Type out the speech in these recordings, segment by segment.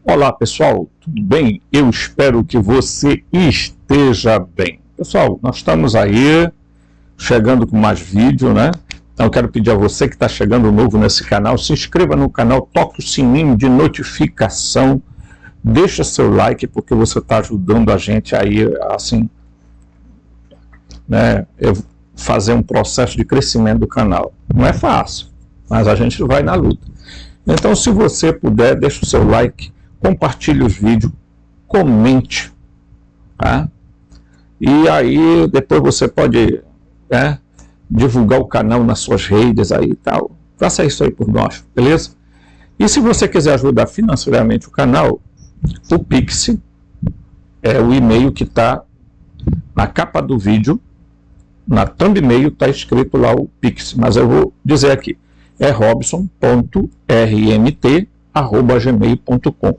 Olá pessoal, tudo bem? Eu espero que você esteja bem. Pessoal, nós estamos aí chegando com mais vídeo, né? Então eu quero pedir a você que está chegando novo nesse canal, se inscreva no canal, toque o sininho de notificação, deixa seu like, porque você está ajudando a gente aí, assim, né? Fazer um processo de crescimento do canal. Não é fácil, mas a gente vai na luta. Então, se você puder, deixa o seu like, compartilhe os vídeos, comente, tá? E aí, depois você pode, né, divulgar o canal nas suas redes aí e tal. Faça isso aí por nós, beleza? E se você quiser ajudar financeiramente o canal, o Pix é o e-mail que está na capa do vídeo, na thumbnail está escrito lá o Pix, mas eu vou dizer aqui, é robson.rmt@gmail.com,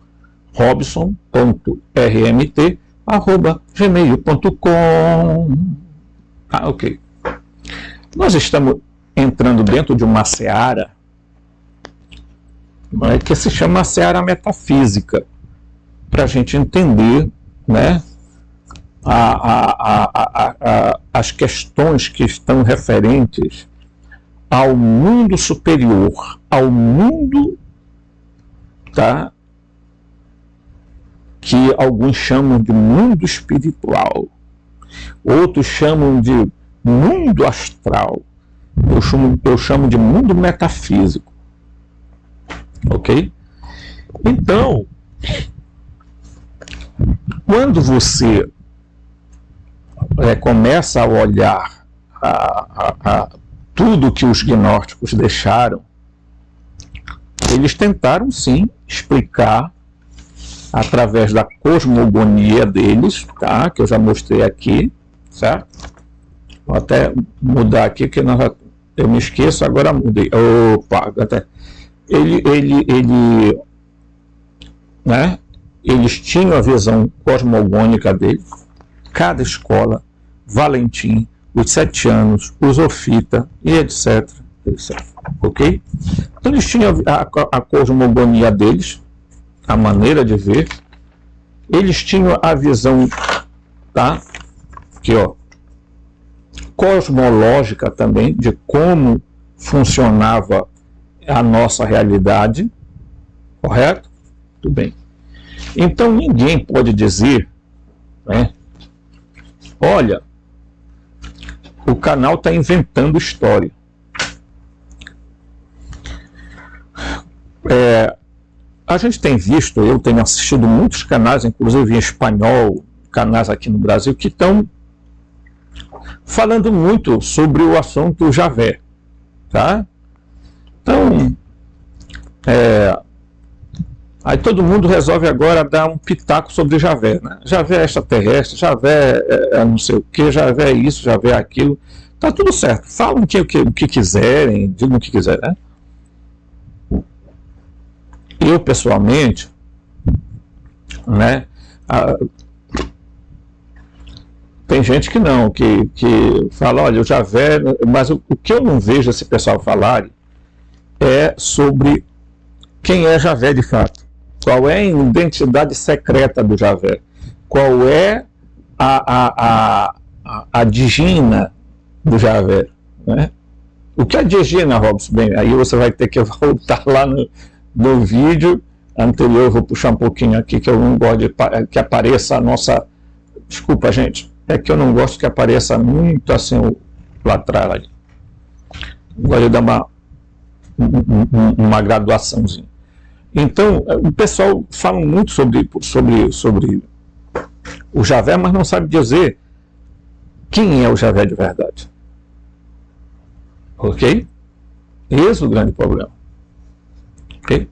robson.rmt@gmail.com. Ah, ok. Nós estamos entrando dentro de uma seara, né, que se chama seara metafísica, para a gente entender, né, as questões que estão referentes ao mundo superior, ao mundo, tá, que alguns chamam de mundo espiritual, outros chamam de mundo astral, eu chamo de mundo metafísico, ok? Então, quando você começa a olhar tudo que os gnósticos deixaram, eles tentaram sim explicar através da cosmogonia deles, tá? Que eu já mostrei aqui, certo? Vou até mudar aqui, que eu me esqueço, agora mudei. Opa, até. Né? Eles tinham a visão cosmogônica deles, cada escola, Valentim, os 7 anos, os Ofita, e etc, etc. Ok? Então eles tinham a cosmogonia deles, a maneira de ver, eles tinham a visão, tá? Aqui, ó, cosmológica também, de como funcionava a nossa realidade, correto? Tudo bem. Então ninguém pode dizer, né, olha, o canal está inventando história. A gente tem visto, eu tenho assistido muitos canais, inclusive em espanhol, canais aqui no Brasil, que estão falando muito sobre o assunto Javé, tá? Então, aí todo mundo resolve agora dar um pitaco sobre Javé, né? Javé é extraterrestre, Javé é não sei o que, Javé é isso, Javé é aquilo. Tá tudo certo, falam o que quiserem, digam o que quiserem, né? Eu, pessoalmente, né, tem gente que não, que fala, olha, o Javé, mas o que eu não vejo esse pessoal falar é sobre quem é Javé de fato. Qual é a identidade secreta do Javé? Qual é a digina do Javé? Né? O que é digina, Robson? Bem, aí você vai ter que voltar lá no vídeo anterior, eu vou puxar um pouquinho aqui, que eu não gosto que apareça a nossa... Desculpa, gente, é que eu não gosto que apareça muito assim lá atrás. Ali. Eu gosto de dar uma graduaçãozinha. Então, o pessoal fala muito sobre o Javé, mas não sabe dizer quem é o Javé de verdade. Ok? Esse é o grande problema. Ok?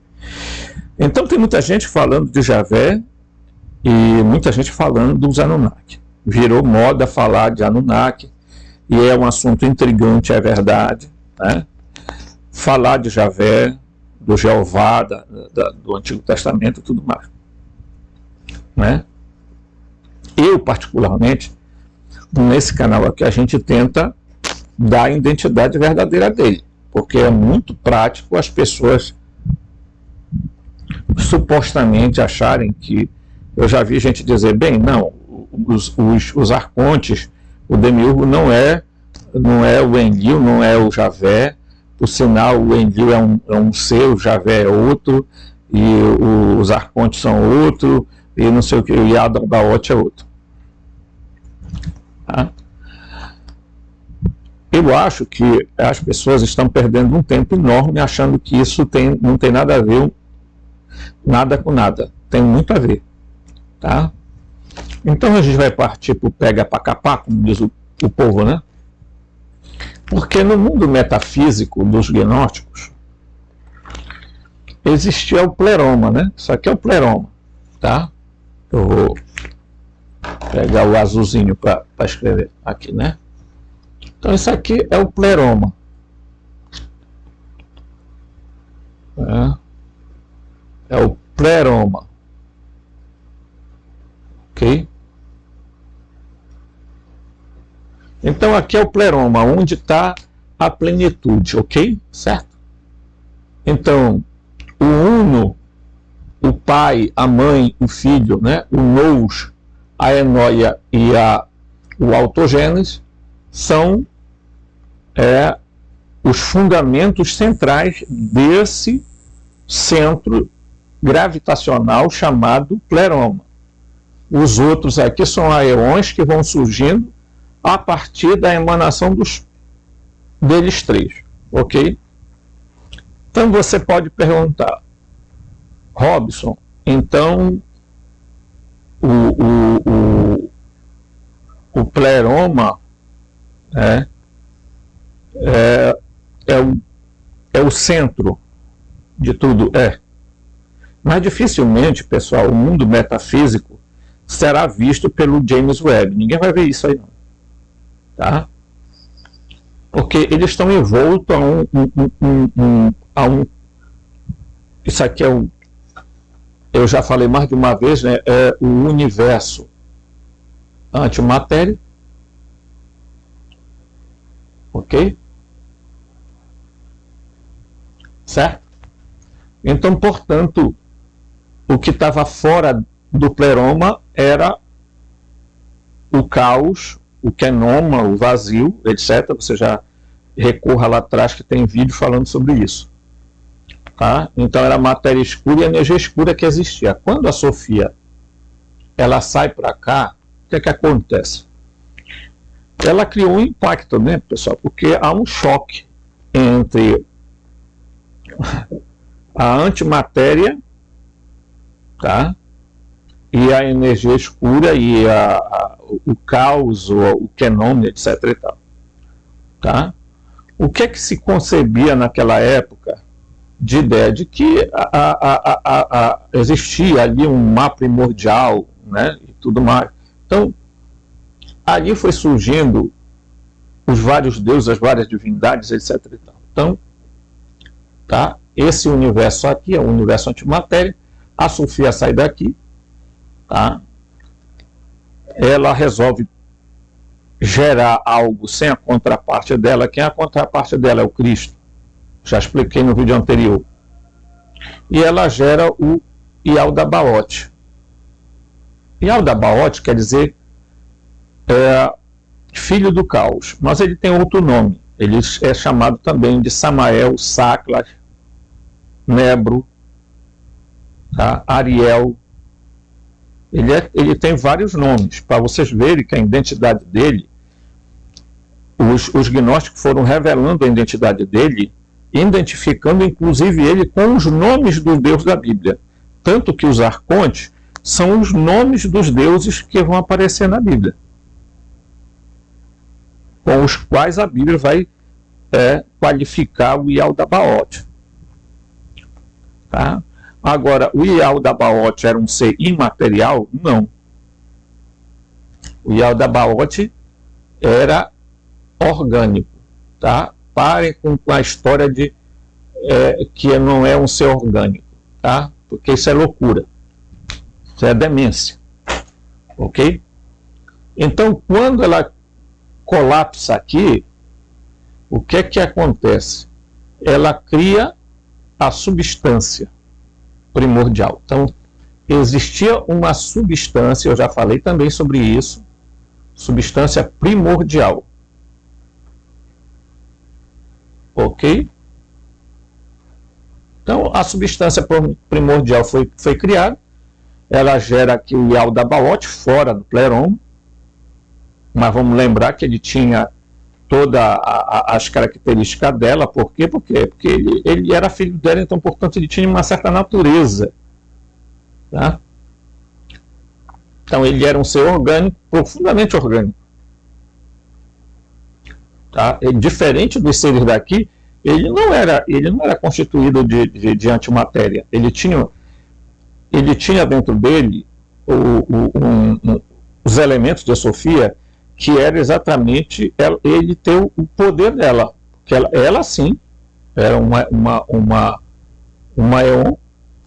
Então, tem muita gente falando de Javé e muita gente falando dos Anunnaki. Virou moda falar de Anunnaki e é um assunto intrigante, é verdade, né? Falar de Javé, do Jeová, do Antigo Testamento e tudo mais, né? Eu, particularmente, nesse canal aqui, a gente tenta dar a identidade verdadeira dele, porque é muito prático as pessoas supostamente acharem que, eu já vi gente dizer, bem, não, os arcontes, o demiurgo não é o Enlil, não é o Javé, por sinal o Enlil é um ser, o Javé é outro, e os arcontes são outro, e não sei o que, o Yaldabaoth é outro. Tá? Eu acho que as pessoas estão perdendo um tempo enorme achando que isso não tem nada a ver nada com nada. Tem muito a ver. Tá? Então a gente vai partir para o pega para capar, como diz o povo, né? Porque no mundo metafísico dos gnósticos existia o pleroma, né? Isso aqui é o pleroma. Tá? Eu vou pegar o azulzinho para escrever aqui, né? Então isso aqui é o pleroma. É o pleroma. Ok? Então aqui é o pleroma, onde está a plenitude, ok? Certo? Então, o uno, o pai, a mãe, o filho, né? O nous, a enóia e o autogênese são os fundamentos centrais desse centro gravitacional chamado pleroma. Os outros aqui são aeões que vão surgindo a partir da emanação deles três, ok? Então você pode perguntar, Robson, então o pleroma é o centro de tudo, Mas dificilmente, pessoal, o mundo metafísico será visto pelo James Webb. Ninguém vai ver isso aí, não. Tá? Porque eles estão envoltos a um. Isso aqui eu já falei mais de uma vez, né? É o universo antimatéria. Ok? Certo? Então, portanto, o que estava fora do pleroma era o caos, o kenoma, o vazio, etc. Você já recorra lá atrás que tem vídeo falando sobre isso. Tá? Então era matéria escura e energia escura que existia. Quando a Sofia ela sai para cá, o que é que acontece? Ela criou um impacto, né, pessoal? Porque há um choque entre a antimatéria, tá? E a energia escura e o caos, o kenoma, etc. e tal. Tá? O que é que se concebia naquela época de ideia de que existia ali um mar primordial, né, e tudo mais. Então, ali foi surgindo os vários deuses, as várias divindades, etc. e tal. Então, tá? Esse universo aqui é o universo antimatéria. A Sofia sai daqui, tá? Ela resolve gerar algo sem a contraparte dela. Quem é a contraparte dela? É o Cristo. Já expliquei no vídeo anterior. E ela gera o Yaldabaoth. Yaldabaoth quer dizer filho do caos, mas ele tem outro nome. Ele é chamado também de Samael, Saklas, Nebro, tá? Ariel. Ele tem vários nomes, para vocês verem que a identidade dele, os gnósticos foram revelando a identidade dele, identificando inclusive ele com os nomes dos deuses da Bíblia. Tanto que os arcontes são os nomes dos deuses que vão aparecer na Bíblia, com os quais a Bíblia vai qualificar o Yaldabaoth. Tá? Agora, o Yaldabaoth era um ser imaterial? Não. O Yaldabaoth era orgânico. Tá? Parem com a história de que não é um ser orgânico. Tá? Porque isso é loucura. Isso é demência. Ok? Então, quando ela colapsa aqui, o que acontece? Ela cria a substância. primordial. Então, existia uma substância, eu já falei também sobre isso, substância primordial. Ok? Então, a substância primordial foi criada, ela gera aqui o Yaldabaoth fora do pleroma, mas vamos lembrar que ele tinha todas as características dela. Por quê? Porque ele era filho dela, então, portanto, ele tinha uma certa natureza. Tá? Então, ele era um ser orgânico, profundamente orgânico. Tá? Diferente dos seres daqui, ele não era constituído de antimatéria. Ele tinha dentro dele os elementos de Sofia, que era exatamente ele ter o poder dela. Que ela sim, era uma Eon,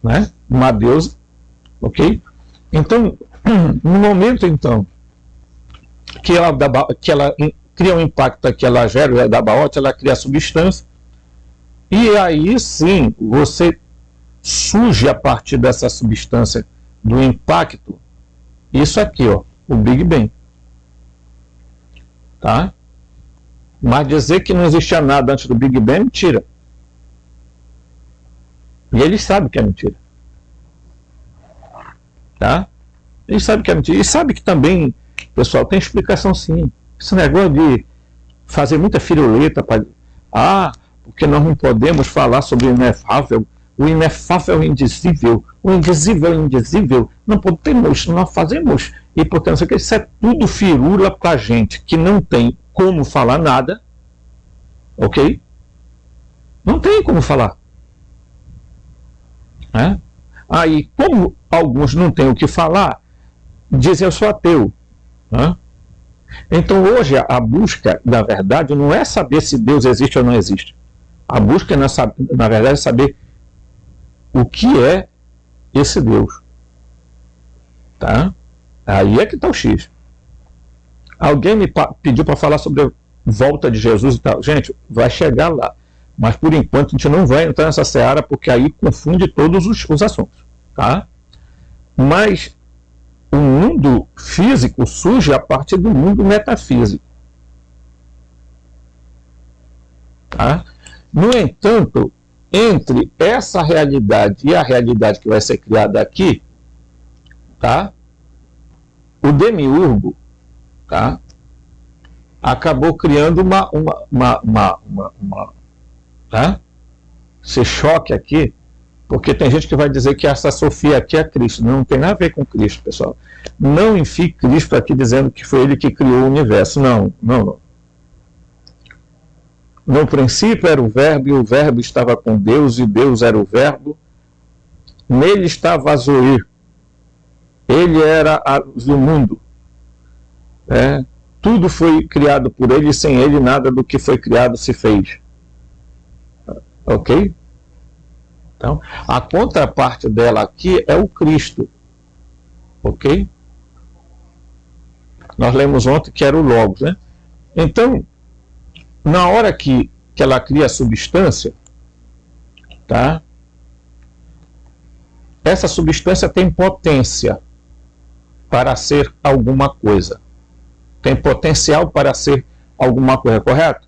né? Uma deusa, ok? Então, no momento então que ela cria um impacto, que ela gera o Yaldabaoth, ela cria a substância, e aí sim você surge a partir dessa substância, do impacto, isso aqui, ó, o Big Bang. Tá? Mas dizer que não existia nada antes do Big Bang é mentira. E eles sabem que é mentira. Tá? Eles sabem que é mentira. E sabem que também, pessoal, tem explicação sim. Esse negócio de fazer muita firuleta para... porque nós não podemos falar sobre o inefável é indizível, o indizível é indizível, não podemos, nós fazemos, e portanto, isso é tudo firula para gente que não tem como falar nada, ok? Não tem como falar. Né? Aí, como alguns não têm o que falar, dizem eu sou ateu. Né? Então, hoje, a busca, na verdade, não é saber se Deus existe ou não existe. A busca, na verdade, é saber o que é esse Deus. Tá? Aí é que está o X. Alguém me pediu para falar sobre a volta de Jesus e tal. Gente, vai chegar lá. Mas, por enquanto, a gente não vai entrar nessa seara, porque aí confunde todos os assuntos. Tá? Mas o mundo físico surge a partir do mundo metafísico. Tá? No entanto, entre essa realidade e a realidade que vai ser criada aqui, tá? O demiurgo, tá? Acabou criando tá? Esse choque aqui, porque tem gente que vai dizer que essa Sofia aqui é Cristo. Não tem nada a ver com Cristo, pessoal. Não enfie Cristo aqui dizendo que foi ele que criou o universo. Não. No princípio era o Verbo, e o Verbo estava com Deus, e Deus era o Verbo. Nele estava a Zoe. Ele era a luz do mundo. Tudo foi criado por ele, e sem ele nada do que foi criado se fez. Ok? Então, a contraparte dela aqui é o Cristo. Ok? Nós lemos ontem que era o Logos, né? Então, na hora que ela cria a substância, tá? Essa substância tem potência para ser alguma coisa. Tem potencial para ser alguma coisa, correto?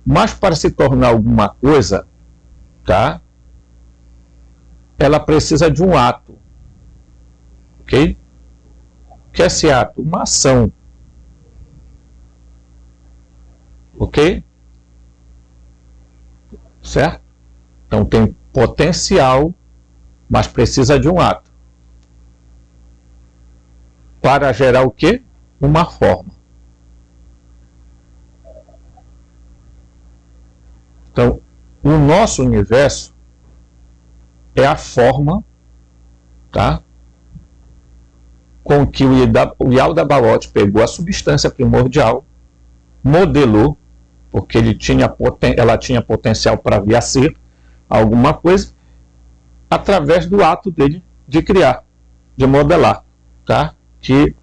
Mas para se tornar alguma coisa, tá? Ela precisa de um ato. Ok? O que é esse ato? Uma ação. Ok? Certo? Então tem potencial, mas precisa de um ato. Para gerar o quê? Uma forma. Então, o nosso universo é a forma, tá? Com que o Yaldabaoth pegou a substância primordial, modelou, porque ela tinha potencial para vir a ser alguma coisa, através do ato dele de criar, de modelar, tá? Que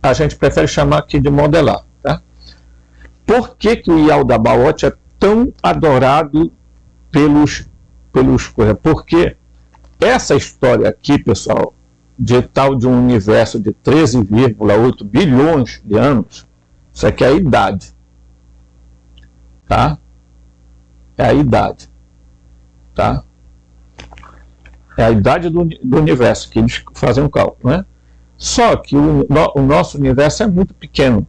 a gente prefere chamar aqui de modelar, tá? Por que o Yaldabaoth é tão adorado pelos pelos coisas. Porque essa história aqui, pessoal, de tal de um universo de 13,8 bilhões de anos, isso aqui é a idade. Tá? É a idade. Tá? É a idade do universo, que eles fazem um cálculo, né? Só que o nosso universo é muito pequeno.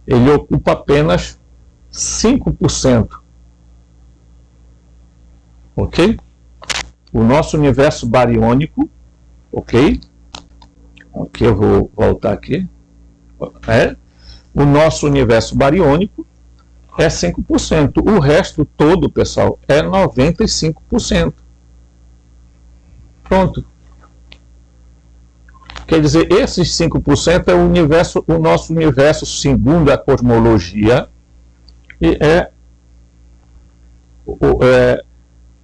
Ele ocupa apenas 5%. Ok? O nosso universo bariônico, ok? Ok, eu vou voltar aqui. O nosso universo bariônico é 5%. O resto todo, pessoal, é 95%. Pronto. Quer dizer, esses 5% é o nosso universo segundo a cosmologia e é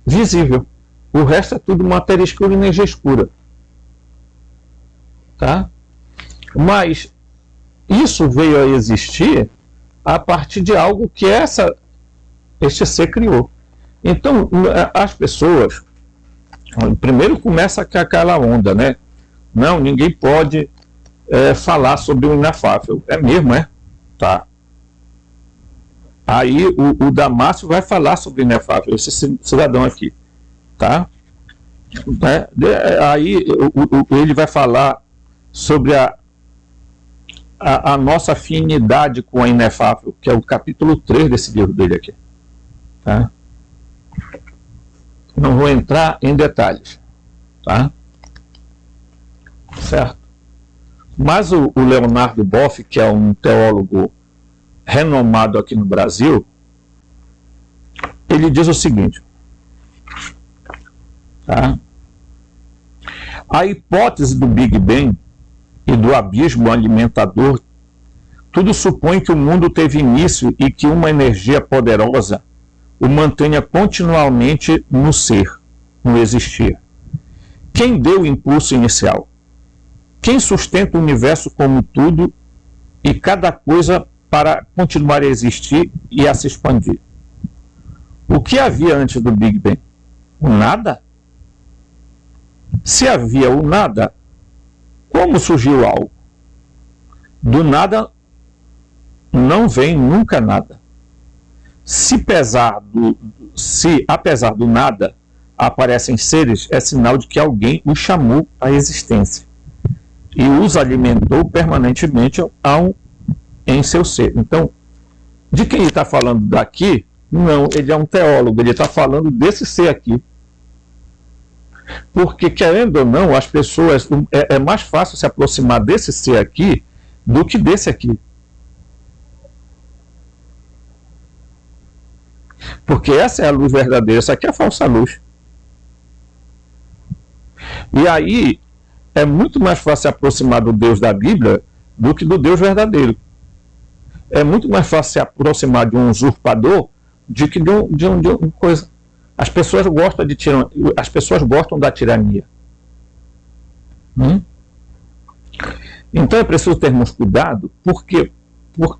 visível. O resto é tudo matéria escura e energia escura. Tá? Mas isso veio a existir a partir de algo que este ser criou. Então, as pessoas, primeiro começa com aquela onda, né? Não, ninguém pode falar sobre o inefável. É mesmo, é? Tá. Aí o Damásio vai falar sobre o inefável, esse cidadão aqui. Tá? Aí ele vai falar sobre a nossa afinidade com a inefável, que é o capítulo 3 desse livro dele aqui. Tá? Não vou entrar em detalhes. Tá? Certo? Mas o Leonardo Boff, que é um teólogo renomado aqui no Brasil, ele diz o seguinte: tá? A hipótese do Big Bang e do abismo alimentador, tudo supõe que o mundo teve início e que uma energia poderosa o mantenha continuamente no ser, no existir. Quem deu o impulso inicial? Quem sustenta o universo como tudo e cada coisa para continuar a existir e a se expandir? O que havia antes do Big Bang? O nada? Se havia o nada, como surgiu algo? Do nada não vem nunca nada. Se apesar do nada aparecem seres, é sinal de que alguém os chamou à existência e os alimentou permanentemente em seu ser. Então, de quem ele está falando daqui? Não, ele é um teólogo, ele está falando desse ser aqui. Porque, querendo ou não, as pessoas, é mais fácil se aproximar desse ser aqui do que desse aqui. Porque essa é a luz verdadeira, essa aqui é a falsa luz. E aí, é muito mais fácil se aproximar do Deus da Bíblia do que do Deus verdadeiro. É muito mais fácil se aproximar de um usurpador do que de uma coisa. As pessoas gostam da tirania. Então é preciso termos cuidado, porque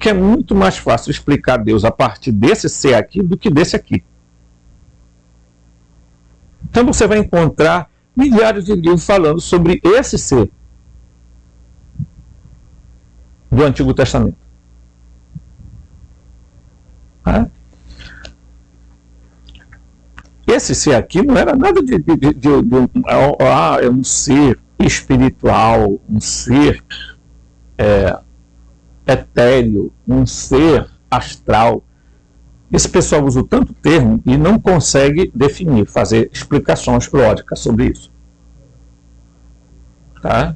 é muito mais fácil explicar Deus a partir desse ser aqui do que desse aqui. Então você vai encontrar milhares de livros falando sobre esse ser do Antigo Testamento. Esse ser aqui não era nada é um ser espiritual, um ser etéreo, um ser astral. Esse pessoal usa tanto termo e não consegue definir, fazer explicações lógicas sobre isso. Tá?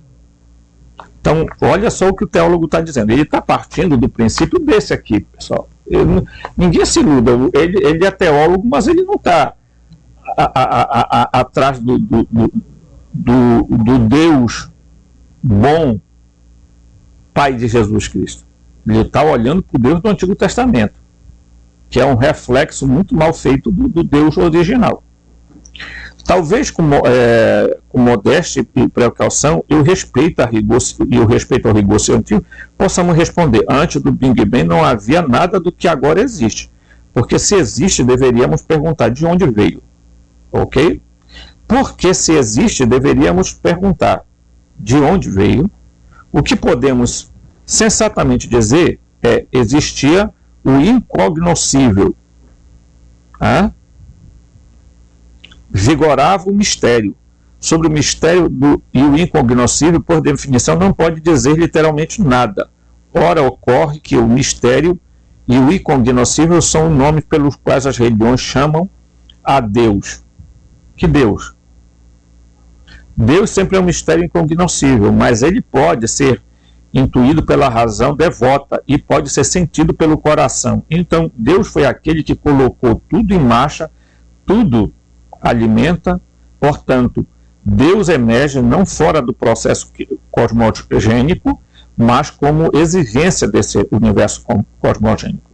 Então, olha só o que o teólogo está dizendo. Ele está partindo do princípio desse aqui, pessoal. Ninguém se iluda. Ele é teólogo, mas ele não está atrás do Deus bom, Pai de Jesus Cristo. Ele está olhando para o Deus do Antigo Testamento, que é um reflexo muito mal feito do Deus original. Talvez com modéstia e precaução e o respeito ao rigor científico, possamos responder: antes do Big Bang não havia nada do que agora existe. Porque se existe, deveríamos perguntar de onde veio. Ok? Porque se existe, deveríamos perguntar de onde veio. O que podemos sensatamente dizer é: existia o incognoscível. Vigorava o mistério. Sobre o mistério e o incognoscível, por definição, não pode dizer literalmente nada. Ora, ocorre que o mistério e o incognoscível são os nomes pelos quais as religiões chamam a Deus. Que Deus? Deus sempre é um mistério incognoscível, mas ele pode ser intuído pela razão devota e pode ser sentido pelo coração. Então, Deus foi aquele que colocou tudo em marcha, tudo alimenta, portanto, Deus emerge não fora do processo cosmogênico, mas como exigência desse universo cosmogênico.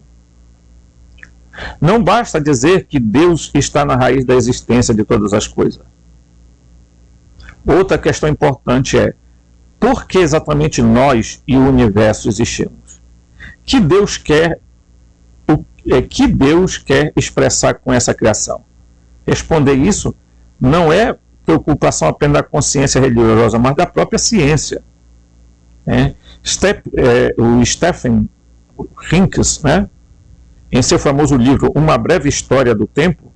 Não basta dizer que Deus está na raiz da existência de todas as coisas. Outra questão importante é: por que exatamente nós e o universo existimos? Que Deus quer expressar com essa criação? Responder isso não é preocupação apenas da consciência religiosa, mas da própria ciência. O Stephen Hinks, em seu famoso livro Uma Breve História do Tempo,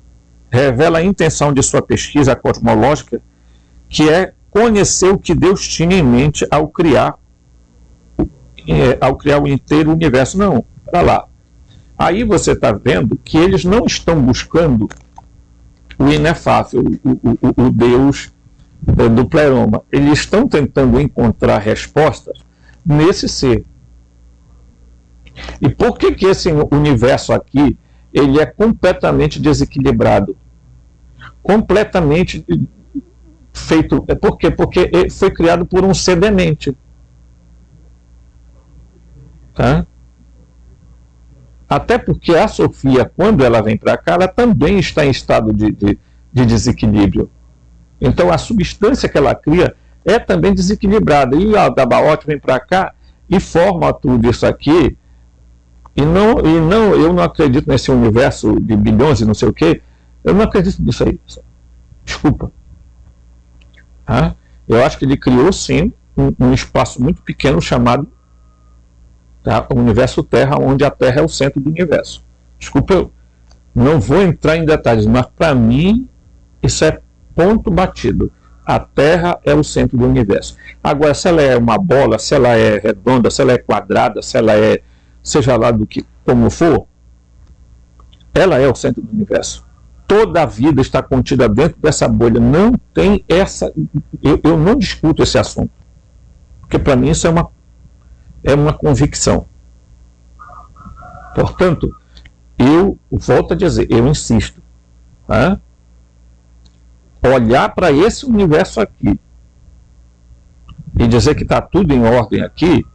revela a intenção de sua pesquisa cosmológica, que é conhecer o que Deus tinha em mente ao criar o inteiro universo. Não, para lá. Aí você está vendo que eles não estão buscando o inefável, o Deus do pleroma. Eles estão tentando encontrar respostas nesse ser. E por que esse universo aqui ele é completamente desequilibrado? Completamente feito. Por quê? Porque ele foi criado por um ser demente. Até porque a Sofia, quando ela vem para cá, ela também está em estado de desequilíbrio. Então a substância que ela cria é também desequilibrada. E a Dabaoth vem para cá e forma tudo isso aqui. Eu não acredito nesse universo de bilhões e não sei o quê. Eu não acredito nisso aí. Desculpa. Eu acho que ele criou, sim, um espaço muito pequeno chamado o universo Terra, onde a Terra é o centro do universo. Desculpa, eu não vou entrar em detalhes, mas para mim isso é ponto batido. A Terra é o centro do universo. Agora, se ela é uma bola, se ela é redonda, se ela é quadrada, se ela é, seja lá do que como for, ela é o centro do universo. Toda a vida está contida dentro dessa bolha. Não tem essa... Eu não discuto esse assunto. Porque para mim isso é uma convicção. Portanto, eu volto a dizer, eu insisto, olhar para esse universo aqui e dizer que está tudo em ordem aqui,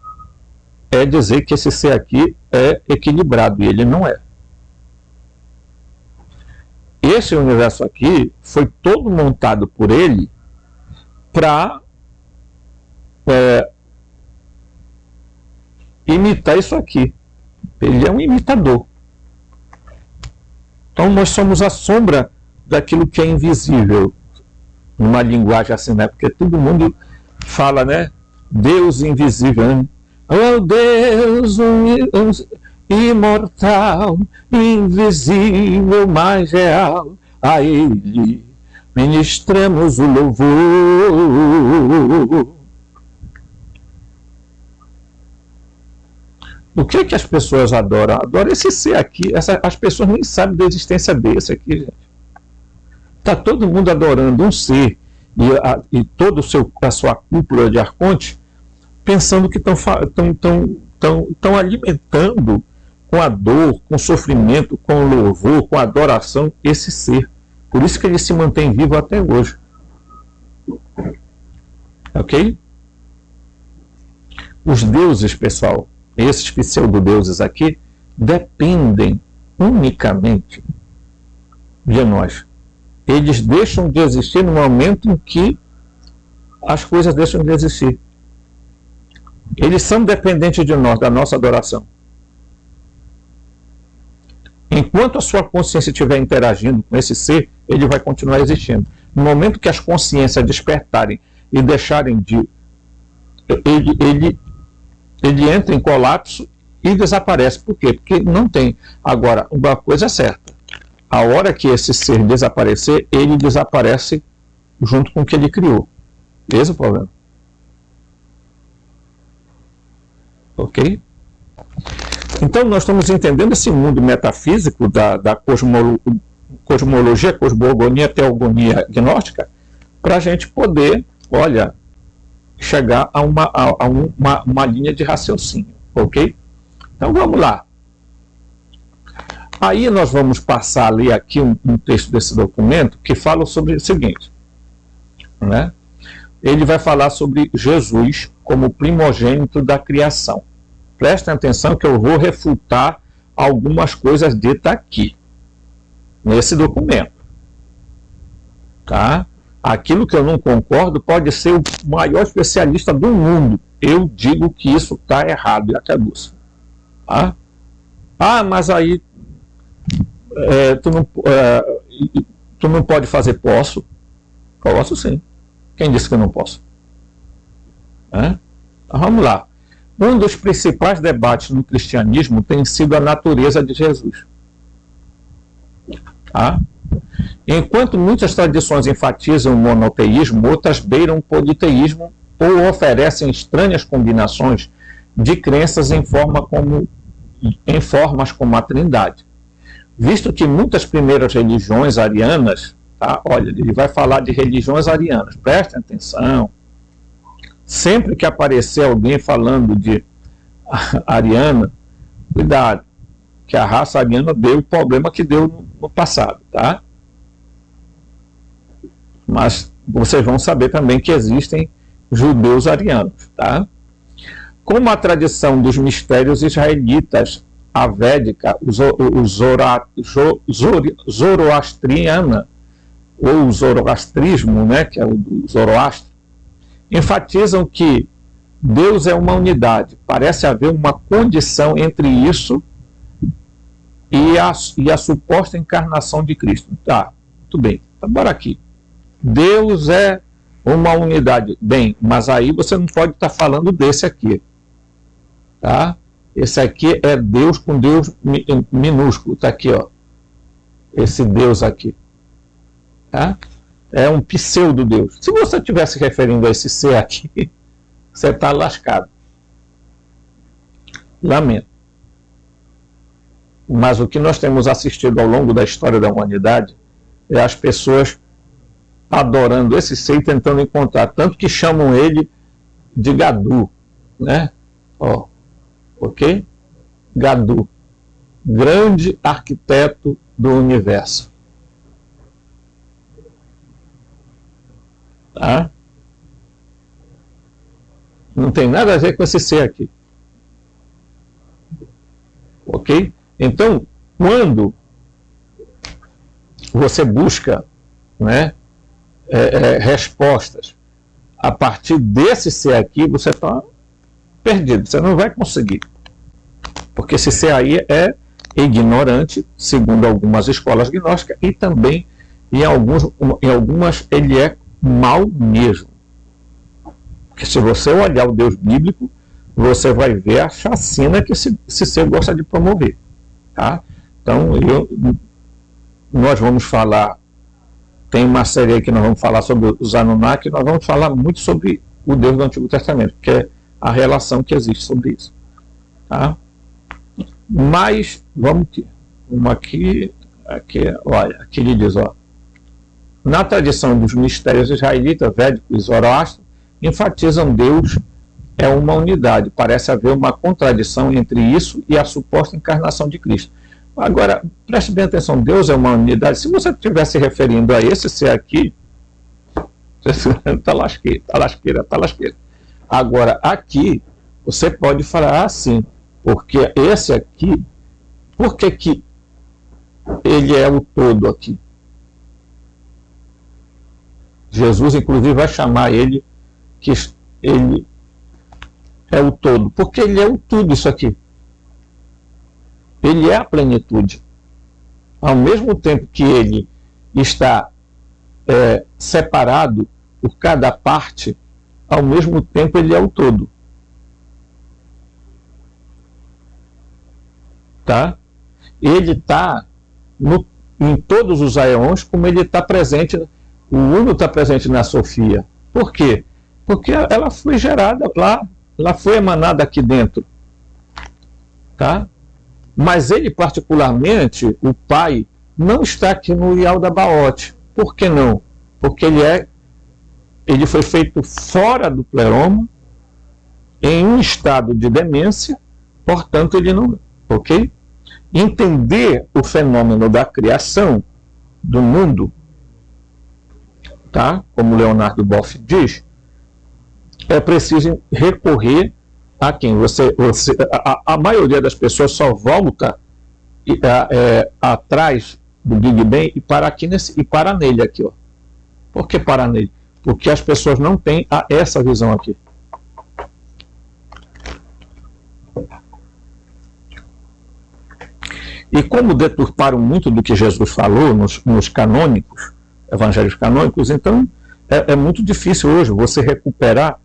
é dizer que esse ser aqui é equilibrado, e ele não é. Esse universo aqui foi todo montado por ele para imitar isso aqui. Ele é um imitador. Então nós somos a sombra daquilo que é invisível, numa linguagem assim, porque todo mundo fala, Deus invisível, Oh Deus imortal, invisível, mas real, a Ele ministramos o louvor. O que as pessoas adoram? Adoram esse ser aqui. As pessoas nem sabem da existência desse aqui, gente. Está todo mundo adorando um ser e toda a sua cúpula de arconte, pensando que estão alimentando com a dor, com o sofrimento, com o louvor, com a adoração, esse ser. Por isso que ele se mantém vivo até hoje. Ok? Os deuses, pessoal, esses pseudodeuses aqui, dependem unicamente de nós. Eles deixam de existir no momento em que as coisas deixam de existir. Eles são dependentes de nós, da nossa adoração. Enquanto a sua consciência estiver interagindo com esse ser, ele vai continuar existindo. No momento que as consciências despertarem e deixarem de... Ele entra em colapso e desaparece. Por quê? Porque não tem. Agora, uma coisa é certa. A hora que esse ser desaparecer, ele desaparece junto com o que ele criou. Esse é o problema. Ok? Então, nós estamos entendendo esse mundo metafísico da cosmologia, cosmogonia, teogonia gnóstica, para a gente poder, olha, chegar a uma linha de raciocínio, ok? Então, vamos lá. Aí nós vamos passar a ler aqui um texto desse documento que fala sobre o seguinte, né? Ele vai falar sobre Jesus como primogênito da criação. Prestem atenção que eu vou refutar algumas coisas ditas aqui, nesse documento. Tá? Aquilo que eu não concordo pode ser o maior especialista do mundo. Eu digo que isso está errado e acabou-se. Tá? Ah, mas aí tu não pode fazer posso. Posso sim. Quem disse que eu não posso? Vamos lá. Um dos principais debates no cristianismo tem sido a natureza de Jesus. Tá? Enquanto muitas tradições enfatizam o monoteísmo, outras beiram o politeísmo ou oferecem estranhas combinações de crenças em formas como a Trindade. Visto que muitas primeiras religiões arianas, tá? Olha, ele vai falar de religiões arianas, prestem atenção. Sempre que aparecer alguém falando de ariana, cuidado, que a raça ariana deu o problema que deu no passado, tá? Mas vocês vão saber também que existem judeus arianos, tá? Como a tradição dos mistérios israelitas, a védica, zoroastriana, ou o zoroastrismo, né, que é o do Zoroastro, enfatizam que Deus é uma unidade. Parece haver uma condição entre isso e a suposta encarnação de Cristo. Tá, muito bem. Agora aqui. Deus é uma unidade. Bem, mas aí você não pode estar falando desse aqui. Tá? Esse aqui é Deus com Deus minúsculo. Está aqui, ó. Esse Deus aqui. Tá? É um pseudo-Deus. Se você estivesse referindo a esse ser aqui, você está lascado. Lamento. Mas o que nós temos assistido ao longo da história da humanidade é as pessoas adorando esse ser e tentando encontrar. Tanto que chamam ele de Gadu. Né? Ó, ok? Gadu. Grande arquiteto do universo. Tá? Não tem nada a ver com esse ser aqui. Ok? Então, quando você busca, né, respostas a partir desse ser aqui, você está perdido. Você não vai conseguir. Porque esse ser aí é ignorante, segundo algumas escolas gnósticas, e também em algumas ele é mal mesmo. Porque se você olhar o Deus bíblico, você vai ver a chacina que esse ser gosta de promover. Tá? Então, nós vamos falar, tem uma série aí que nós vamos falar sobre os Anunnaki, nós vamos falar muito sobre o Deus do Antigo Testamento, que é a relação que existe sobre isso. Tá? Mas, vamos aqui, olha, aqui ele diz, ó, na tradição dos mistérios israelitas, védico e zoroastro, enfatizam Deus é uma unidade. Parece haver uma contradição entre isso e a suposta encarnação de Cristo. Agora, preste bem atenção, Deus é uma unidade. Se você estiver se referindo a esse ser aqui, está lasqueira. Agora, aqui, você pode falar assim, porque esse aqui, por que ele é o todo aqui? Jesus, inclusive, vai chamar ele que ele é o todo, porque ele é o tudo isso aqui. Ele é a plenitude. Ao mesmo tempo que ele está separado por cada parte, ao mesmo tempo ele é o todo. Tá? Ele está em todos os aeons, como ele está presente, o Uno está presente na Sofia. Por quê? Porque ela foi gerada lá, ela foi emanada aqui dentro. Tá? Mas ele, particularmente, o Pai, não está aqui no Yaldabaoth. Por que não? Porque ele foi feito fora do pleroma, em um estado de demência, portanto ele não... Ok? Entender o fenômeno da criação do mundo, tá? Como Leonardo Boff diz, é preciso recorrer a quem? A maioria das pessoas só volta atrás do Big Bang e para aqui e para nele aqui, ó. Por que para nele? Porque as pessoas não têm essa visão aqui. E como deturparam muito do que Jesus falou nos canônicos, evangelhos canônicos, então é muito difícil hoje você recuperar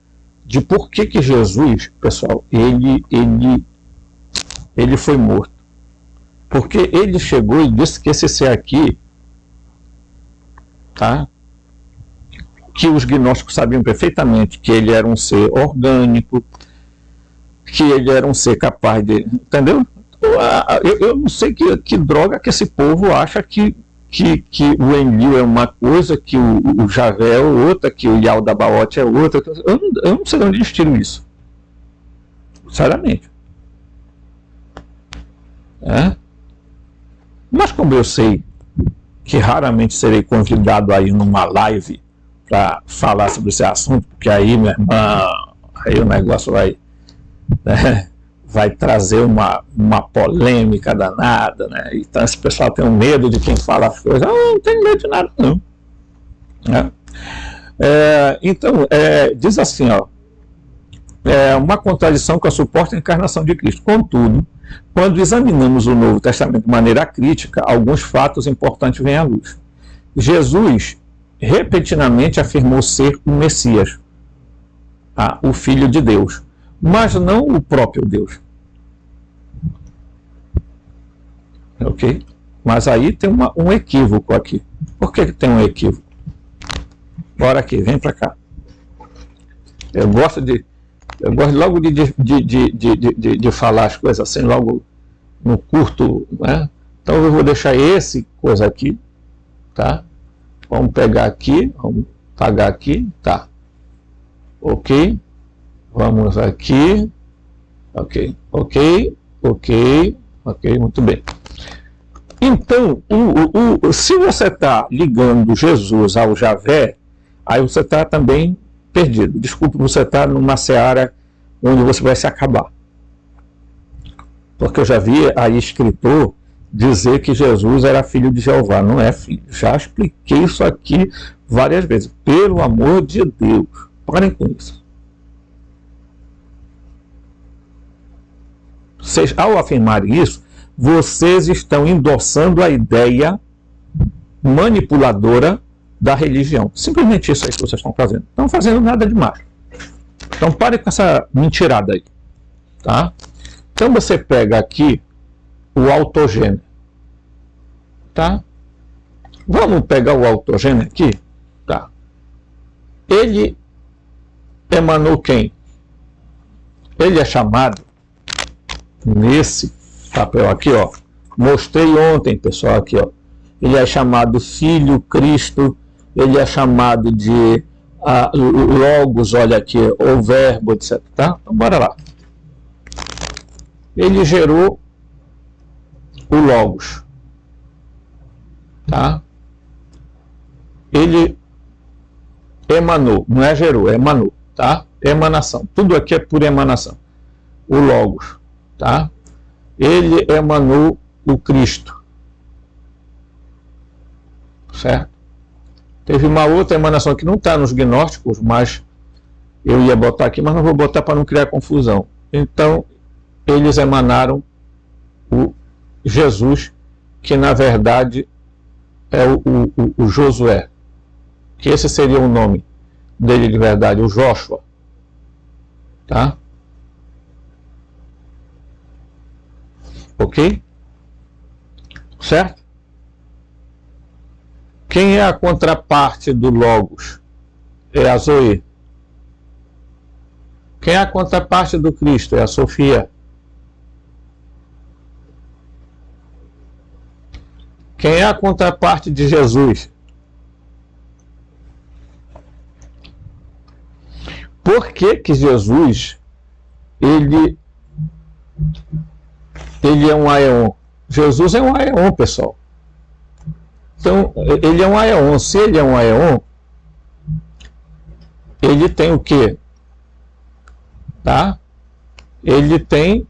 de por que Jesus, pessoal, ele foi morto. Porque ele chegou e disse que esse ser aqui, tá? Que os gnósticos sabiam perfeitamente que ele era um ser orgânico, que ele era um ser capaz de... Entendeu? Eu não sei que droga que esse povo acha que o Enlil é uma coisa, que o Javé é outra, que o Yaldabaoth é outra. Eu não sei de onde eles tiram isso. Sinceramente. Mas como eu sei que raramente serei convidado aí numa live para falar sobre esse assunto, porque aí, meu irmão, aí o negócio vai trazer uma polêmica danada, né? Então esse pessoal tem um medo de quem fala as coisas. Não tenho medo de nada, não. Então, diz assim, ó, uma contradição com a suposta encarnação de Cristo. Contudo, quando examinamos o Novo Testamento de maneira crítica, alguns fatos importantes vêm à luz. Jesus repetidamente afirmou ser o Messias, o Filho de Deus, mas não o próprio Deus. Ok? Mas aí tem um equívoco aqui. Por que tem um equívoco? Bora aqui, vem para cá. Eu gosto logo de falar as coisas assim, logo no curto, né? Então eu vou deixar esse coisa aqui, tá? Vamos pegar aqui, vamos pagar aqui, tá? Ok? Vamos aqui, ok, muito bem. Então, se você está ligando Jesus ao Javé, aí você está também perdido. Desculpe, você está numa seara onde você vai se acabar. Porque eu já vi aí escritor dizer que Jesus era filho de Jeová. Não é filho. Já expliquei isso aqui várias vezes. Pelo amor de Deus, parem com isso. Vocês, ao afirmarem isso, vocês estão endossando a ideia manipuladora da religião. Simplesmente isso aí que vocês estão fazendo. Não estão fazendo nada demais. Então parem com essa mentirada aí. Tá? Então você pega aqui o autogênio. Tá? Vamos pegar o autogênio aqui? Tá. Ele emanou quem? Ele é chamado nesse papel aqui, ó. Mostrei ontem, pessoal, aqui, ó. Ele é chamado Filho Cristo, ele é chamado de Logos, olha aqui, o Verbo, etc. Tá? Então, bora lá. Ele gerou o Logos. Tá? Ele emanou, não é gerou, é emanou, tá? Emanação. Tudo aqui é por emanação. O Logos, tá? Ele emanou o Cristo. Certo? Teve uma outra emanação que não está nos gnósticos, mas eu ia botar aqui, mas não vou botar para não criar confusão. Então, eles emanaram o Jesus que na verdade é o Josué, que esse seria o nome dele de verdade, o Joshua, tá? Ok? Certo? Quem é a contraparte do Logos? É a Zoe. Quem é a contraparte do Cristo? É a Sofia. Quem é a contraparte de Jesus? Por que que Jesus, ele é um Aeon? Jesus é um Aeon, pessoal. Então, ele é um Aeon. Se ele é um Aeon, ele tem o quê? Tá? Ele tem,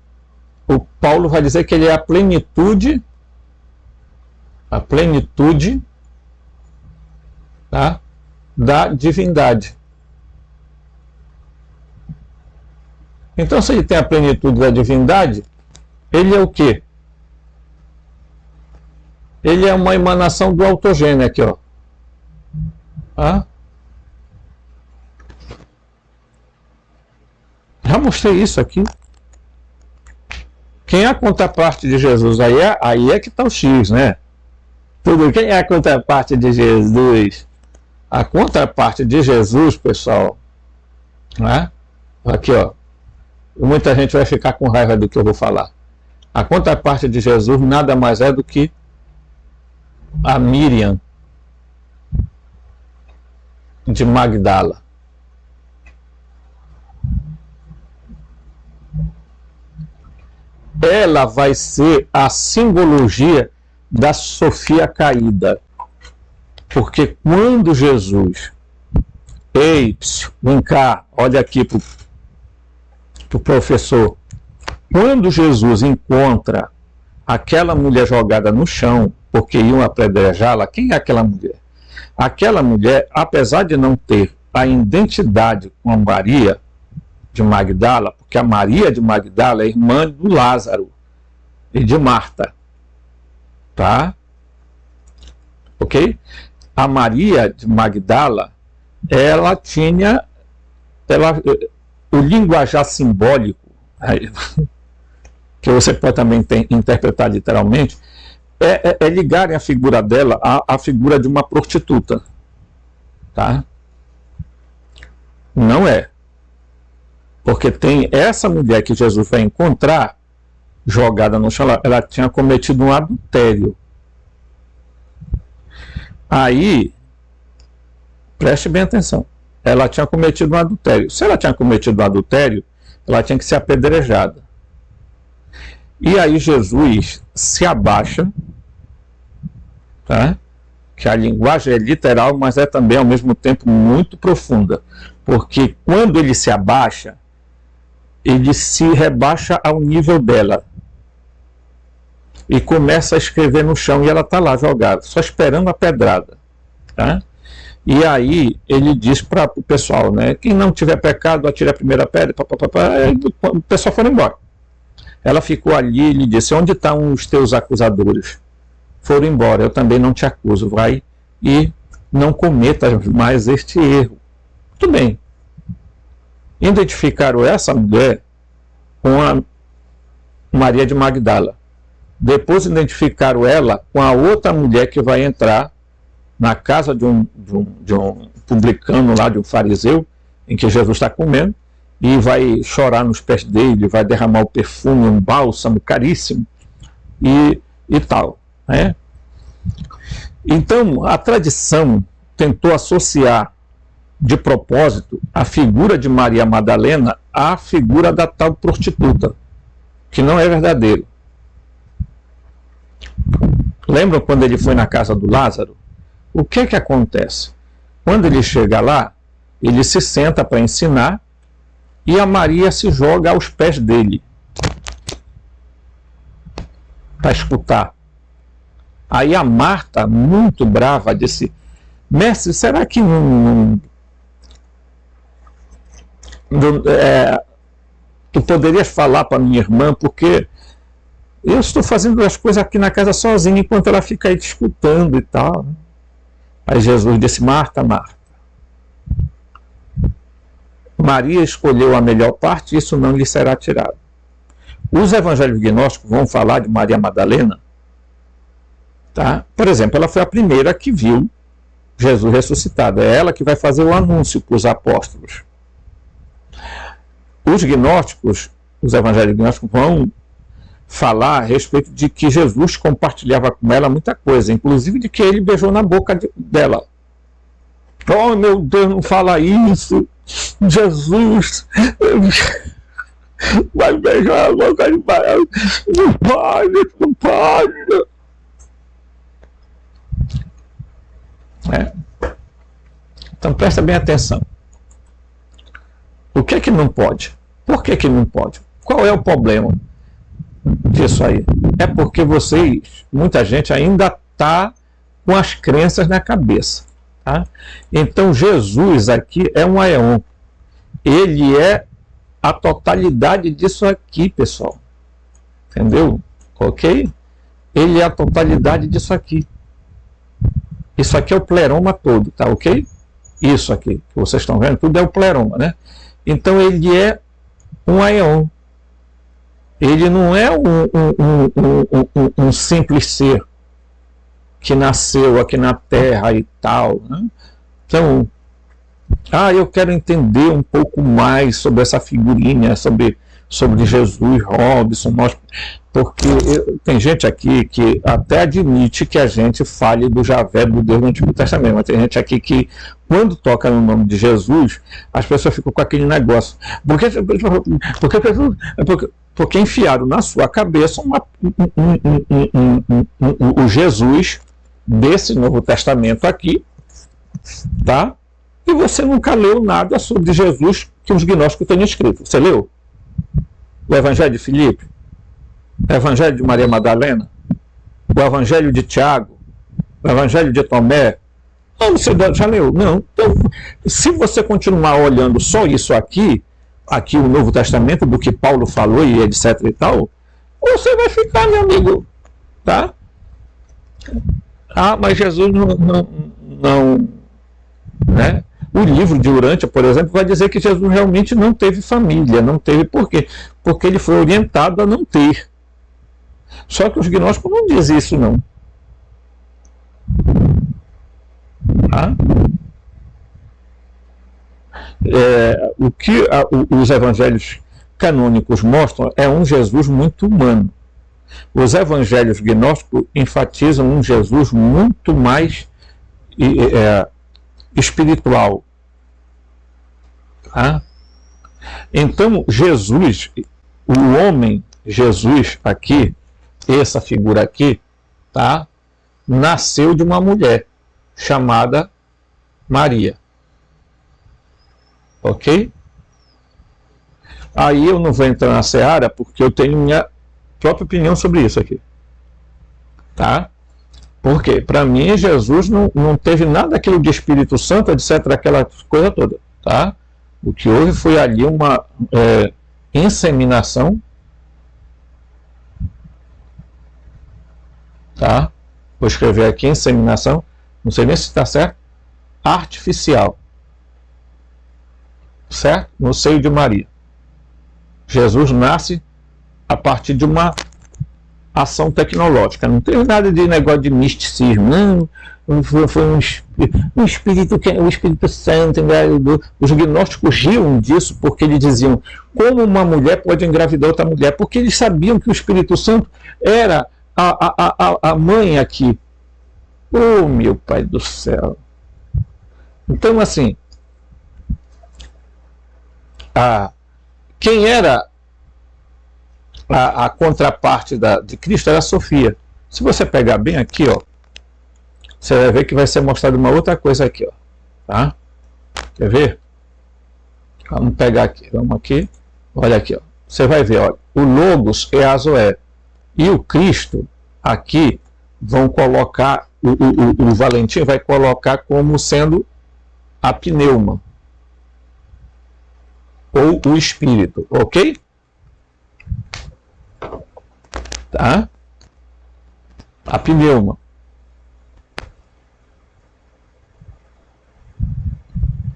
o Paulo vai dizer que ele é a plenitude, tá? Da divindade. Então, se ele tem a plenitude da divindade, ele é o quê? Ele é uma emanação do autogênio aqui, ó. Ah? Já mostrei isso aqui. Quem é a contraparte de Jesus? Aí é que está o X, né? Quem é a contraparte de Jesus? A contraparte de Jesus, pessoal, né? Aqui, ó. Muita gente vai ficar com raiva do que eu vou falar. A contraparte de Jesus nada mais é do que a Miriam de Magdala. Ela vai ser a simbologia da Sofia caída. Porque quando Jesus... Ei, vem cá, olha aqui para o professor. Quando Jesus encontra aquela mulher jogada no chão, porque iam apedrejá-la, quem é aquela mulher? Aquela mulher, apesar de não ter a identidade com a Maria de Magdala, porque a Maria de Magdala é irmã do Lázaro e de Marta, tá? Ok? A Maria de Magdala, ela tinha, o linguajar simbólico, que você pode também interpretar literalmente, é ligarem a figura dela à figura de uma prostituta, tá? Não é. Porque tem essa mulher que Jesus vai encontrar jogada no chão, ela tinha cometido um adultério. Aí, preste bem atenção, ela tinha cometido um adultério. Se ela tinha cometido um adultério, ela tinha que ser apedrejada. E aí Jesus se abaixa, tá? Que a linguagem é literal, mas é também ao mesmo tempo muito profunda. Porque quando ele se abaixa, ele se rebaixa ao nível dela. E começa a escrever no chão, e ela está lá jogada, só esperando a pedrada. Tá? E aí ele diz para o pessoal, né? Quem não tiver pecado, atire a primeira pedra. O pessoal foi embora. Ela ficou ali e lhe disse: onde estão os teus acusadores? Foram embora, eu também não te acuso. Vai e não cometa mais este erro. Muito bem. Identificaram essa mulher com a Maria de Magdala. Depois identificaram ela com a outra mulher que vai entrar na casa de um publicano lá, de um fariseu, em que Jesus está comendo, e vai chorar nos pés dele, vai derramar o perfume, um bálsamo caríssimo, e tal, né? Então, a tradição tentou associar de propósito a figura de Maria Madalena à figura da tal prostituta, que não é verdadeiro. Lembram quando ele foi na casa do Lázaro? O que acontece? Quando ele chega lá, ele se senta para ensinar e a Maria se joga aos pés dele para escutar. Aí a Marta, muito brava, disse: mestre, será que tu poderias falar para minha irmã, porque Eu estou fazendo as coisas aqui na casa sozinho, enquanto ela fica aí te escutando e tal. Aí Jesus disse: Marta, Marta, Maria escolheu a melhor parte, isso não lhe será tirado. Os evangelhos gnósticos vão falar de Maria Madalena, tá? Por exemplo, ela foi a primeira que viu Jesus ressuscitado. É ela que vai fazer o anúncio para os apóstolos. Os gnósticos, os evangelhos gnósticos, vão falar a respeito de que Jesus compartilhava com ela muita coisa, inclusive de que ele beijou na boca dela. Oh, meu Deus, não fala isso! Jesus vai beijar a boca de Maria. Não pode, não pode. Então presta bem atenção. O que é que não pode? Por que que não pode? Qual é o problema disso aí? É porque muita gente ainda está com as crenças na cabeça. Tá? Então Jesus aqui é um aeon. Ele é a totalidade disso aqui, pessoal. Entendeu? Ok? Ele é a totalidade disso aqui. Isso aqui é o pleroma todo, tá ok? Isso aqui, que vocês estão vendo, tudo é o pleroma, né? Então ele é um aeon. Ele não é um simples ser que nasceu aqui na Terra e tal, né? Então, eu quero entender um pouco mais sobre essa figurinha, sobre Jesus, Robson, porque tem gente aqui que até admite que a gente fale do Javé, do Deus do Antigo Testamento, mas tem gente aqui que, quando toca no nome de Jesus, as pessoas ficam com aquele negócio. Porque enfiaram na sua cabeça o Jesus desse Novo Testamento aqui, tá? E você nunca leu nada sobre Jesus que os gnósticos têm escrito. Você leu? O Evangelho de Filipe? O Evangelho de Maria Madalena? O Evangelho de Tiago? O Evangelho de Tomé? Não, você já leu? Não. Então, se você continuar olhando só isso aqui o Novo Testamento, do que Paulo falou e etc e tal, você vai ficar, meu amigo, tá? Mas Jesus não, né? O livro de Urântia, por exemplo, vai dizer que Jesus realmente não teve família. Não teve por quê? Porque ele foi orientado a não ter. Só que os gnósticos não dizem isso, não. Tá? O que os evangelhos canônicos mostram é um Jesus muito humano. Os evangelhos gnósticos enfatizam um Jesus muito mais espiritual. Tá? Então, Jesus, o homem Jesus aqui, essa figura aqui, tá? Nasceu de uma mulher chamada Maria. Ok? Aí eu não vou entrar na seara porque eu tenho minha própria opinião sobre isso aqui. Tá? Porque, para mim, Jesus não teve nada daquilo de Espírito Santo, etc., aquela coisa toda. Tá? O que houve foi ali uma inseminação. Tá? Vou escrever aqui inseminação. Não sei nem se está certo. Artificial. Certo? No seio de Maria. Jesus nasce a partir de uma ação tecnológica. Não tem nada de negócio de misticismo. Não foi um espírito, o Espírito Santo. Os gnósticos riam disso porque eles diziam: como uma mulher pode engravidar outra mulher? Porque eles sabiam que o Espírito Santo era a mãe aqui. Oh, meu Pai do céu! Então, assim, quem era a contraparte de Cristo era a Sofia. Se você pegar bem aqui, ó, você vai ver que vai ser mostrado uma outra coisa aqui, ó, tá? Quer ver? Vamos pegar aqui, vamos aqui, olha aqui, ó. Você vai ver, olha, o Logos é a Zoé e o Cristo aqui vão colocar, o Valentim vai colocar como sendo a pneuma ou o espírito, ok? Tá? A pneuma.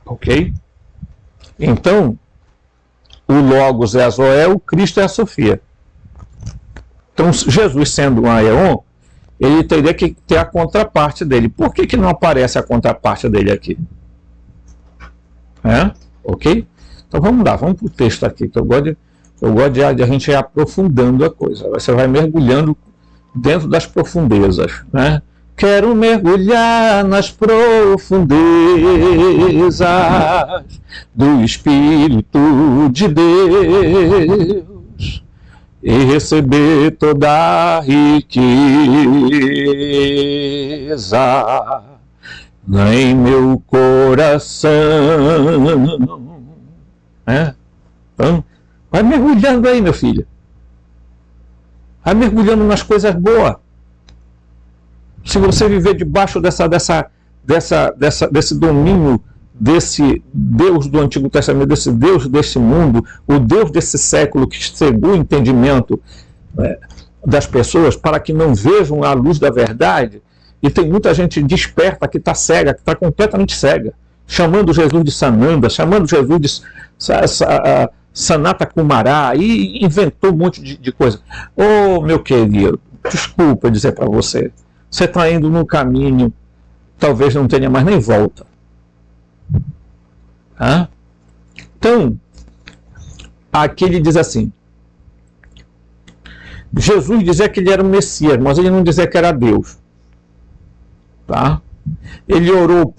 Ok? Então, o Logos é a Zoé, o Cristo é a Sofia. Então, Jesus sendo um Aeon, ele teria que ter a contraparte dele. Por que não aparece a contraparte dele aqui? Ok? Então vamos lá, vamos para o texto aqui, que eu gosto de a gente ir aprofundando a coisa. Você vai mergulhando dentro das profundezas, né? Quero mergulhar nas profundezas do Espírito de Deus e receber toda a riqueza em meu coração. Então, vai mergulhando aí, meu filho. Vai mergulhando nas coisas boas. Se você viver debaixo desse domínio desse Deus do Antigo Testamento, desse Deus desse mundo, o Deus desse século que cegou o entendimento das pessoas para que não vejam a luz da verdade, e tem muita gente desperta que está cega, que está completamente cega, chamando Jesus de Sananda, chamando Jesus de Sanata Kumara, e inventou um monte de coisa. Ô, meu querido, desculpa dizer para você, você está indo num caminho, talvez não tenha mais nem volta. Então, aqui ele diz assim, Jesus dizia que ele era o Messias, mas ele não dizia que era Deus. Tá? Ele orou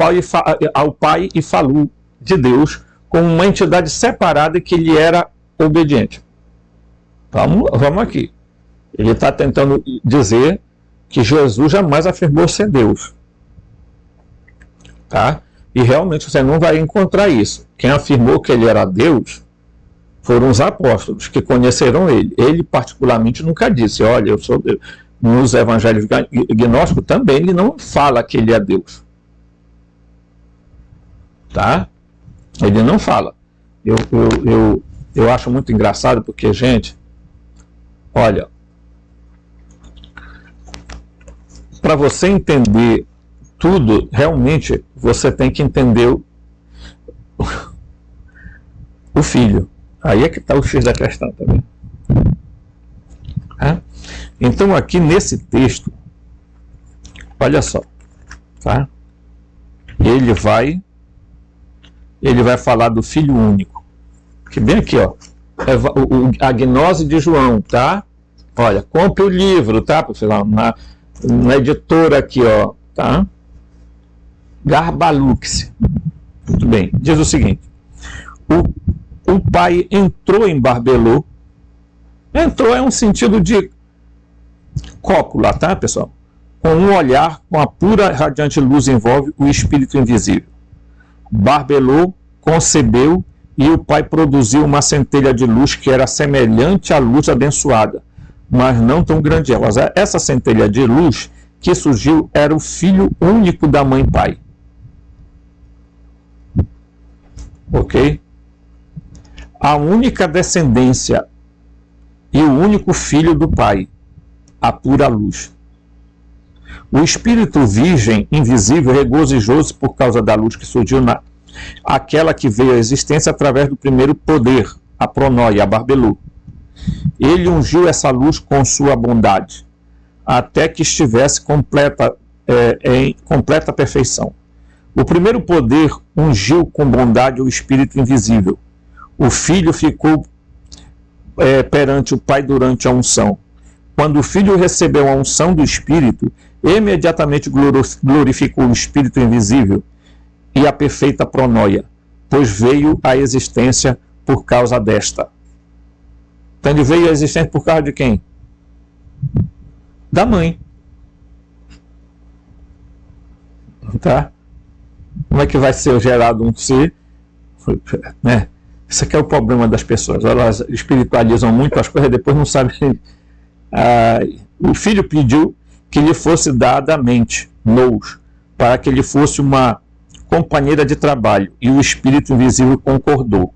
ao Pai e falou de Deus como uma entidade separada e que ele era obediente. Vamos aqui. Ele está tentando dizer que Jesus jamais afirmou ser Deus. Tá? E realmente você não vai encontrar isso. Quem afirmou que ele era Deus foram os apóstolos que conheceram ele. Ele particularmente nunca disse, olha, eu sou Deus. Nos evangelhos gnósticos também ele não fala que ele é Deus. Tá? Ele não fala. Eu acho muito engraçado porque, gente, olha, para você entender tudo, realmente, você tem que entender o filho. Aí é que está o X da questão também. Então, aqui nesse texto, olha só, tá? Ele vai falar do Filho único. Que bem aqui, ó, a gnose de João, tá? Olha, compre o livro, tá? Na editora aqui, ó, tá? Garbalux. Muito bem. Diz o seguinte: o pai entrou em Barbelô. Entrou é um sentido de cópula, tá, pessoal? Com um olhar, com a pura radiante luz envolve o espírito invisível. Barbelô concebeu e o pai produziu uma centelha de luz que era semelhante à luz abençoada, mas não tão grandiosa. Essa centelha de luz que surgiu era o filho único da mãe pai. Ok? A única descendência e o único filho do pai, a pura luz. O espírito virgem, invisível, regozijou-se por causa da luz que surgiu aquela que veio à existência através do primeiro poder, a pronóia, a Barbelô. Ele ungiu essa luz com sua bondade, até que estivesse em completa perfeição. O primeiro poder ungiu com bondade o espírito invisível. O filho ficou perante o pai durante a unção. Quando o filho recebeu a unção do espírito, imediatamente glorificou o espírito invisível e a perfeita pronóia, pois veio à existência por causa desta. Então ele veio à existência por causa de quem? Da mãe. Tá? Como é que vai ser gerado um ser? Né? Esse aqui é o problema das pessoas. Elas espiritualizam muito as coisas e depois não sabem. O filho pediu que lhe fosse dada a mente, nous, para que ele fosse uma companheira de trabalho, e o espírito invisível concordou.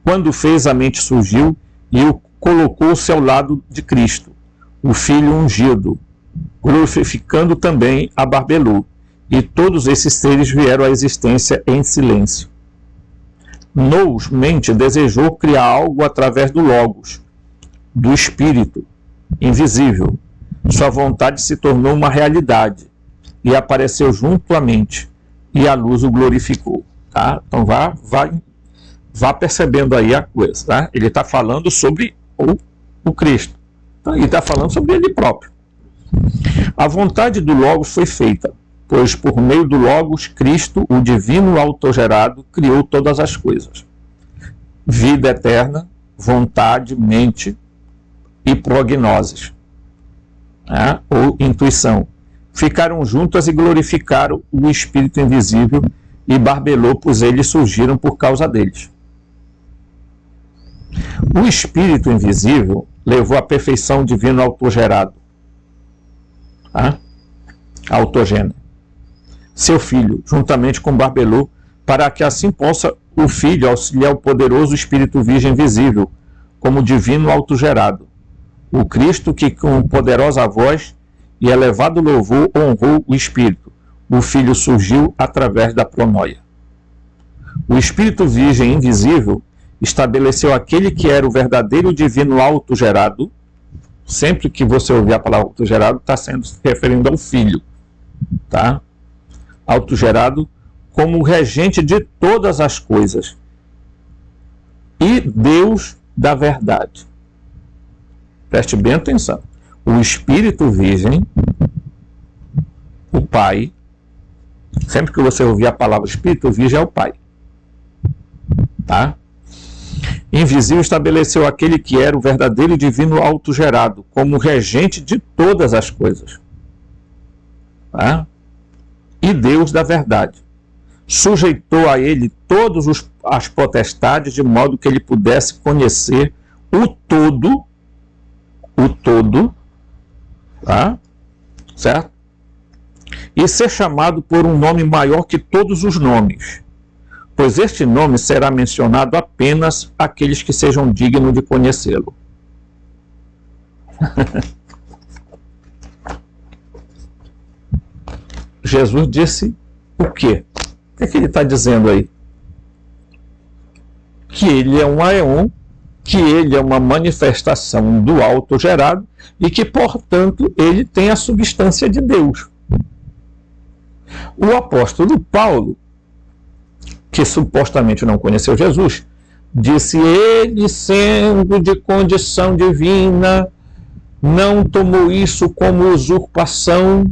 Quando fez, a mente surgiu e o colocou-se ao lado de Cristo. o filho ungido, glorificando também a Barbelu. E todos esses seres vieram à existência em silêncio. Nous mente desejou criar algo através do Logos, do Espírito invisível. Sua vontade se tornou uma realidade e apareceu junto à mente, e a luz o glorificou. Tá? Então vá percebendo aí a coisa. Tá? Ele está falando sobre o Cristo. Tá? Ele está falando sobre ele próprio. A vontade do Logos foi feita, pois por meio do Logos, Cristo, o divino autogerado, criou todas as coisas. Vida eterna, vontade, mente e prognoses, né? Ou intuição. Ficaram juntas e glorificaram o Espírito invisível, e Barbelu, pois eles surgiram por causa deles. O Espírito invisível levou à perfeição o divino autogerado, tá? Autogênese, seu filho, juntamente com Barbelu, para que assim possa o filho auxiliar o poderoso Espírito Virgem visível, como divino autogerado. O Cristo que com poderosa voz e elevado louvor honrou o Espírito. O Filho surgiu através da pronoia. O Espírito Virgem invisível estabeleceu aquele que era o verdadeiro divino autogerado. Sempre que você ouvir a palavra autogerado, está sendo se referindo ao Filho, tá? Autogerado como regente de todas as coisas e Deus da verdade. Preste bem atenção. O Espírito Virgem, o Pai, sempre que você ouvir a palavra Espírito Virgem, é o Pai, tá? Invisível estabeleceu aquele que era o verdadeiro e divino autogerado como regente de todas as coisas, tá? E Deus da verdade. Sujeitou a ele todas as potestades, de modo que ele pudesse conhecer o todo, tá? Certo? E ser chamado por um nome maior que todos os nomes, pois este nome será mencionado apenas àqueles que sejam dignos de conhecê-lo. Jesus disse o quê? O que é que ele está dizendo aí? Que ele é um aeon, que ele é uma manifestação do autogerado e que, portanto, ele tem a substância de Deus. O apóstolo Paulo, que supostamente não conheceu Jesus, disse: ele, sendo de condição divina, não tomou isso como usurpação,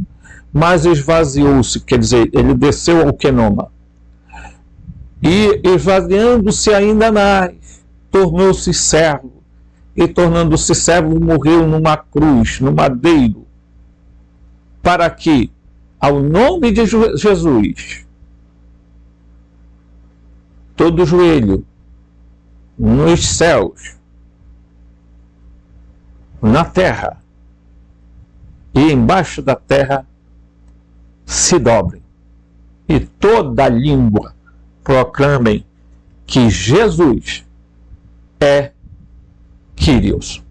mas esvaziou-se, quer dizer, ele desceu ao quenoma. E, esvaziando-se ainda mais, tornou-se servo. E, tornando-se servo, morreu numa cruz, no madeiro, para que, ao nome de Jesus, todo joelho, nos céus, na terra e embaixo da terra, se dobrem, e toda língua proclamem que Jesus é Kyrios,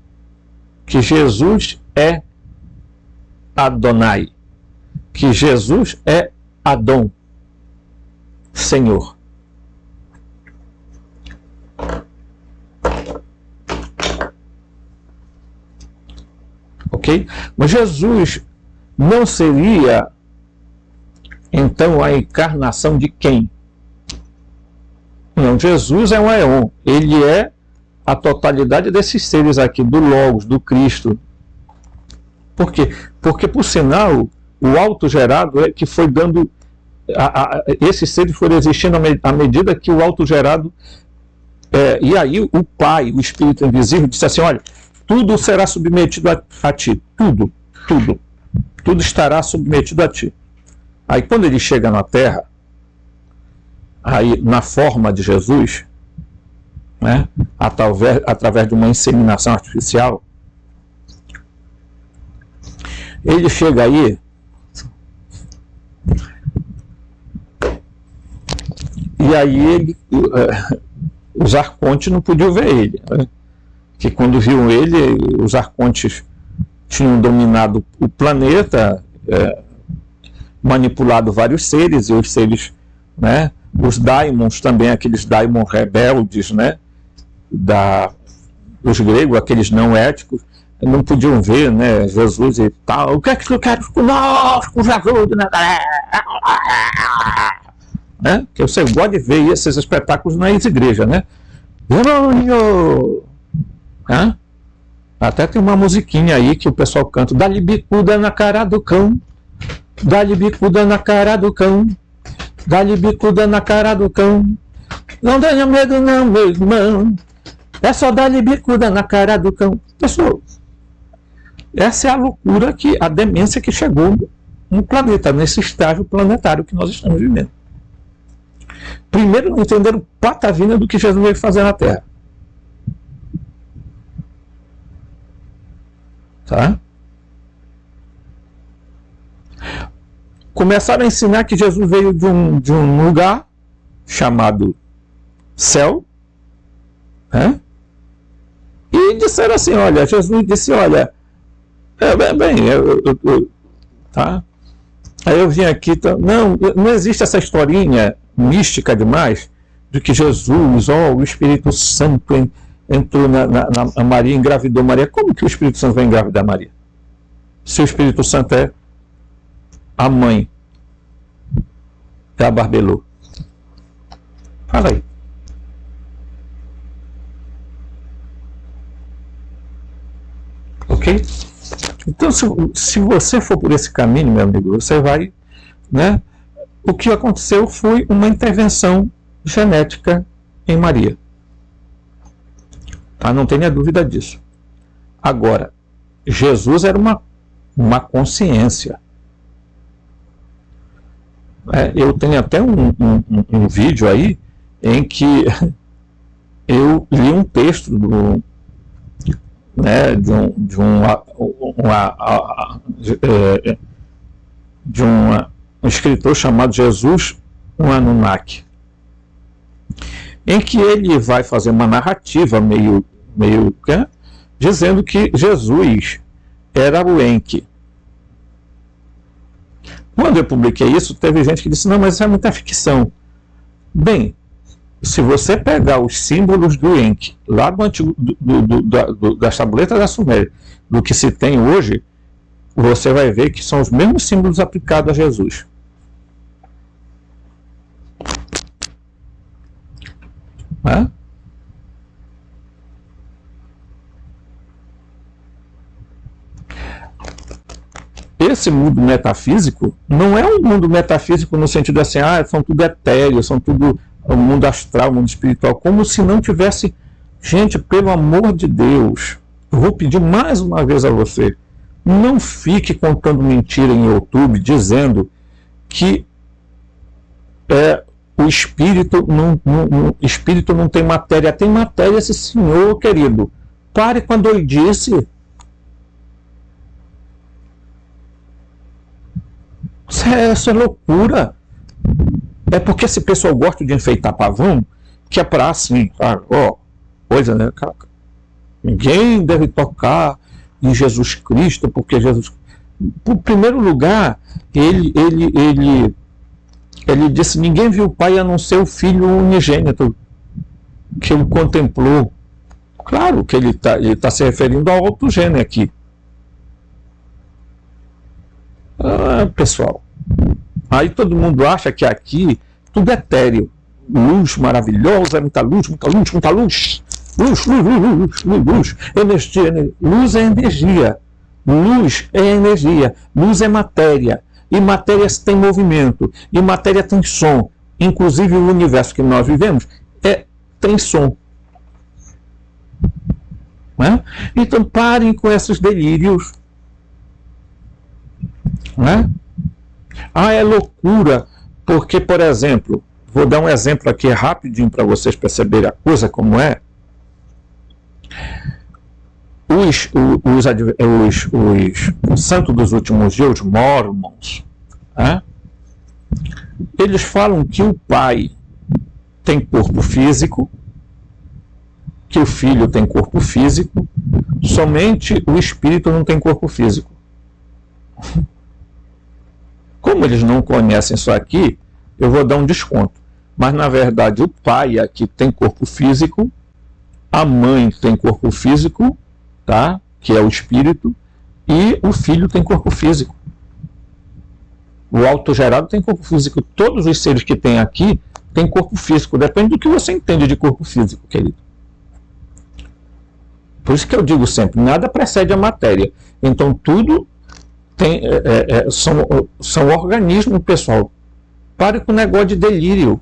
que Jesus é Adonai, que Jesus é Adon, Senhor. Ok? Mas Jesus não seria, então, a encarnação de quem? Não, Jesus é um aeon. Ele é a totalidade desses seres aqui, do Logos, do Cristo. Por quê? Porque, por sinal, o autogerado é que foi dando... esses seres foram existindo à medida que o autogerado... e aí o Pai, o Espírito invisível, disse assim: olha, tudo será submetido a ti. Tudo estará submetido a ti. Aí quando ele chega na Terra, aí na forma de Jesus, né, através de uma inseminação artificial, ele chega aí e aí os arcontes não podiam ver ele, né? Que quando viam ele, os arcontes tinham dominado o planeta, manipulado vários seres, e os seres, né, os daimons também, aqueles daimons rebeldes, né, dos gregos, aqueles não éticos, não podiam ver, né, Jesus e tal. O que é que tu queres conosco, Jesus de Nazaré? Né? Que você gosta de ver esses espetáculos nas igrejas, né? Jerônimo! Né? Até tem uma musiquinha aí que o pessoal canta: dá-lhe bicuda na cara do cão, dá-lhe bicuda na cara do cão, dá-lhe bicuda na cara do cão, não tenha medo não, meu irmão, é só dar-lhe bicuda na cara do cão. Pessoal, essa é a loucura, a demência que chegou no planeta, nesse estágio planetário que nós estamos vivendo. Primeiro, não entenderam patavina do que Jesus veio fazer na Terra. Tá? Começaram a ensinar que Jesus veio de um lugar chamado céu, né? E disseram assim, olha, Jesus disse, olha, tá? Aí eu vim aqui, não existe essa historinha mística demais de que Jesus, o Espírito Santo entrou na Maria, engravidou Maria. Como que o Espírito Santo vai engravidar Maria? Se o Espírito Santo é a mãe, é a Barbelô. Fala aí. Ok? Então, se você for por esse caminho, meu amigo, você vai, né? O que aconteceu foi uma intervenção genética em Maria. Tá? Não tenha dúvida disso. Agora, Jesus era uma consciência. Eu tenho até um vídeo aí em que eu li um texto de um escritor chamado Jesus Anunnaki, em que ele vai fazer uma narrativa meio dizendo que Jesus era o Enki. Quando eu publiquei isso, teve gente que disse, não, mas isso é muita ficção. Bem, se você pegar os símbolos do Enki, lá do antigo, das tabletas da Suméria, do que se tem hoje, você vai ver que são os mesmos símbolos aplicados a Jesus. Esse mundo metafísico não é um mundo metafísico no sentido assim, são tudo etéreo, são tudo o mundo astral, o mundo espiritual, como se não tivesse. Gente, pelo amor de Deus, eu vou pedir mais uma vez a você, não fique contando mentira em YouTube dizendo que o espírito não tem matéria. Tem matéria, esse senhor querido. Pare com a doidice. Isso é loucura. É porque esse pessoal gosta de enfeitar pavão, que é para assim, coisa, né? Ninguém deve tocar em Jesus Cristo, porque Jesus. Em primeiro lugar, ele disse: ninguém viu o Pai a não ser o Filho unigênito, que o contemplou. Claro que ele tá se referindo ao outro gênero aqui. Pessoal, aí todo mundo acha que aqui tudo é etéreo. Luz maravilhosa, muita luz, muita luz, muita luz. Luz, luz, luz, luz, luz, luz. Energia. Luz é energia. Luz é energia. Luz é matéria. E matéria tem movimento. E matéria tem som. Inclusive o universo que nós vivemos tem som. Né? Então parem com esses delírios. Né? É loucura, porque, por exemplo, vou dar um exemplo aqui rapidinho para vocês perceberem a coisa como é. Os santos dos últimos dias, os mormons, né? Eles falam que o pai tem corpo físico, que o filho tem corpo físico Somente o espírito não tem corpo físico. Como eles não conhecem isso aqui, eu vou dar um desconto. Mas, na verdade, o pai aqui tem corpo físico, a mãe tem corpo físico, tá? Que é o espírito, e o filho tem corpo físico. O autogerado tem corpo físico. Todos os seres que tem aqui têm corpo físico. Depende do que você entende de corpo físico, querido. Por isso que eu digo sempre, nada precede a matéria. Então, tudo tem, são organismos, pessoal. Pare com o negócio de delírio.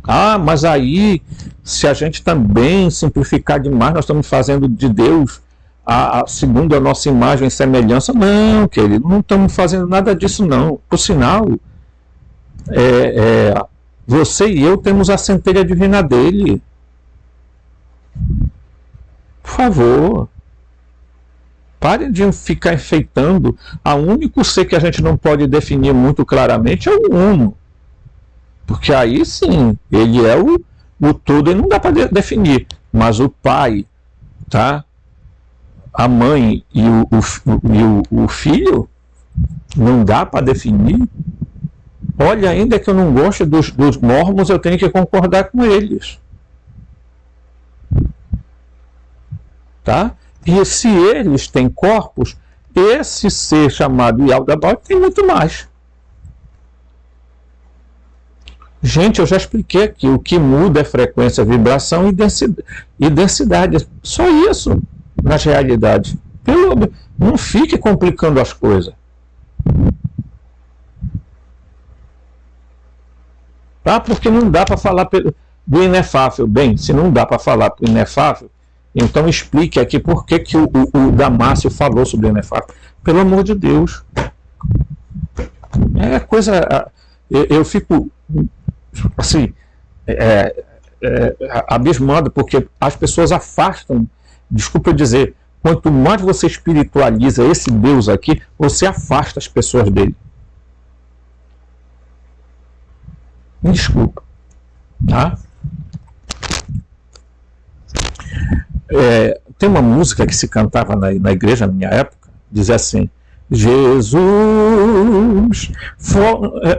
Ah, mas aí, se a gente também simplificar demais, nós estamos fazendo de Deus, segundo a nossa imagem e semelhança. Não, querido, não estamos fazendo nada disso, não. Por sinal, você e eu temos a centelha divina dele. Por favor. Pare de ficar enfeitando. O único ser que a gente não pode definir muito claramente é o Uno. Porque aí sim, ele é o todo e não dá para definir. Mas o pai, tá? A mãe e o filho, não dá para definir. Olha, ainda que eu não goste dos mormons, eu tenho que concordar com eles. Tá? E se eles têm corpos, esse ser chamado Yaldabaoth tem muito mais. Gente, eu já expliquei aqui, o que muda é frequência, vibração e densidade. Só isso, na realidade. Não fique complicando as coisas. Tá? Porque não dá para falar do inefável. Bem, se não dá para falar do inefável, então explique aqui por que o Damásio falou sobre o inefável. Pelo amor de Deus. É coisa... Eu fico... assim, abismado, porque as pessoas afastam, desculpa eu dizer, quanto mais você espiritualiza esse Deus aqui, você afasta as pessoas dele. Me desculpa, tá? Tem uma música que se cantava na igreja na minha época, dizia assim: Jesus,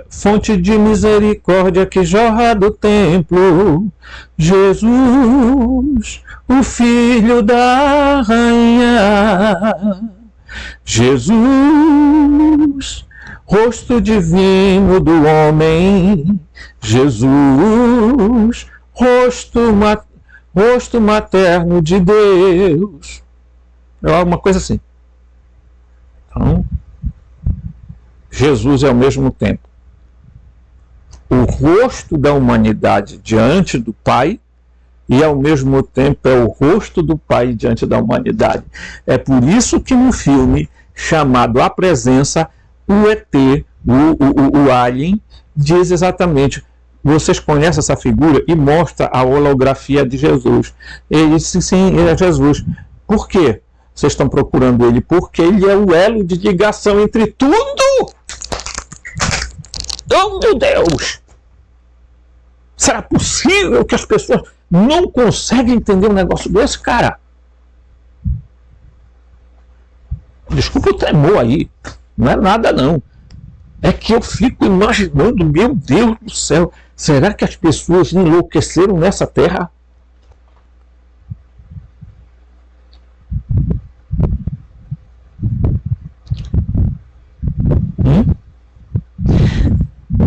fonte de misericórdia que jorra do templo, Jesus, o filho da rainha, Jesus, rosto divino do homem, Jesus, rosto materno de Deus. É uma coisa assim. Então, Jesus é ao mesmo tempo o rosto da humanidade diante do Pai e ao mesmo tempo é o rosto do Pai diante da humanidade. É por isso que no filme chamado A Presença, o ET, o Alien, diz exatamente: vocês conhecem essa figura? E mostra a holografia de Jesus. Ele disse: sim, ele é Jesus. Por quê? Vocês estão procurando ele? Porque ele é o elo de ligação entre tudo. Oh, meu Deus! Será possível que as pessoas não conseguem entender um negócio desse, cara? Desculpa o tremor aí. Não é nada, não. É que eu fico imaginando, meu Deus do céu, será que as pessoas enlouqueceram nessa terra?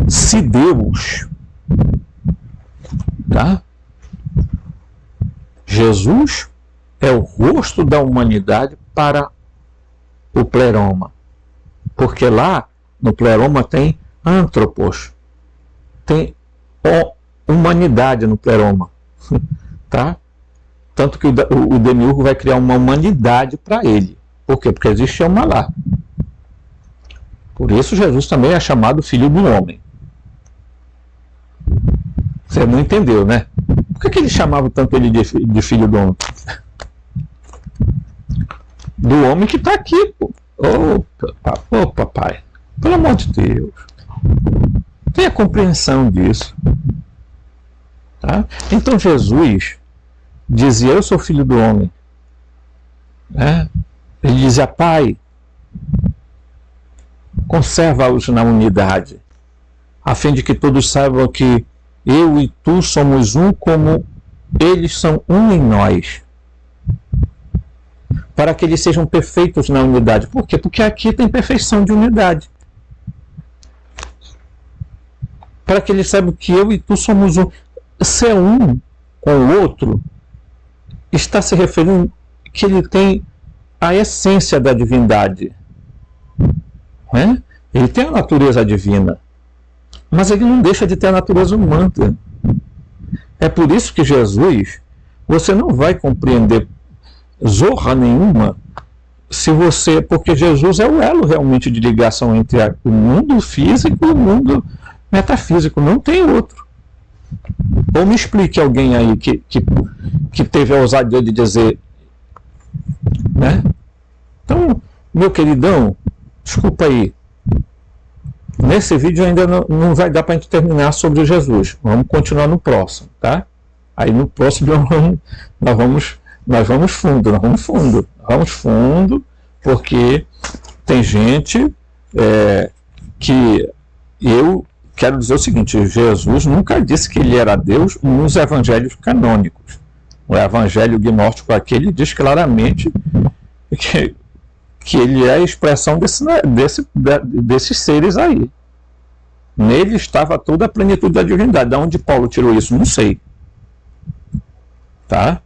Se Deus, tá? Jesus é o rosto da humanidade para o pleroma, porque lá no pleroma tem antropos, tem humanidade no pleroma, tá? Tanto que o Demiurgo vai criar uma humanidade para ele. Por quê? Porque existe uma lá. Por isso Jesus também é chamado Filho do Homem. Você não entendeu, né? Por que ele chamava tanto ele de Filho do Homem? Do homem que está aqui, pô. Ô, papai. Pelo amor de Deus. Tenha compreensão disso. Tá? Então Jesus, dizia: eu sou filho do homem. Ele dizia: Pai, conserva-os na unidade, a fim de que todos saibam que eu e tu somos um, como eles são um em nós, para que eles sejam perfeitos na unidade. Por quê? Porque aqui tem perfeição de unidade. Para que eles saibam que eu e tu somos um. Ser um com o outro está se referindo que ele tem a essência da divindade. Ele tem a natureza divina, mas ele não deixa de ter a natureza humana. É por isso que Jesus, você não vai compreender zorra nenhuma se você, porque Jesus é o elo realmente de ligação entre o mundo físico e o mundo metafísico, não tem outro. Ou me explique alguém aí que teve a ousadia de dizer, Então, meu queridão, desculpa aí, nesse vídeo ainda não vai dar para a gente terminar sobre Jesus. Vamos continuar no próximo, tá? Aí no próximo nós vamos fundo, porque tem gente que eu quero dizer o seguinte: Jesus nunca disse que ele era Deus nos evangelhos canônicos. O evangelho gnóstico aqui, ele diz claramente que ele é a expressão desses seres aí. Nele estava toda a plenitude da divindade. De onde Paulo tirou isso? Não sei. Tá?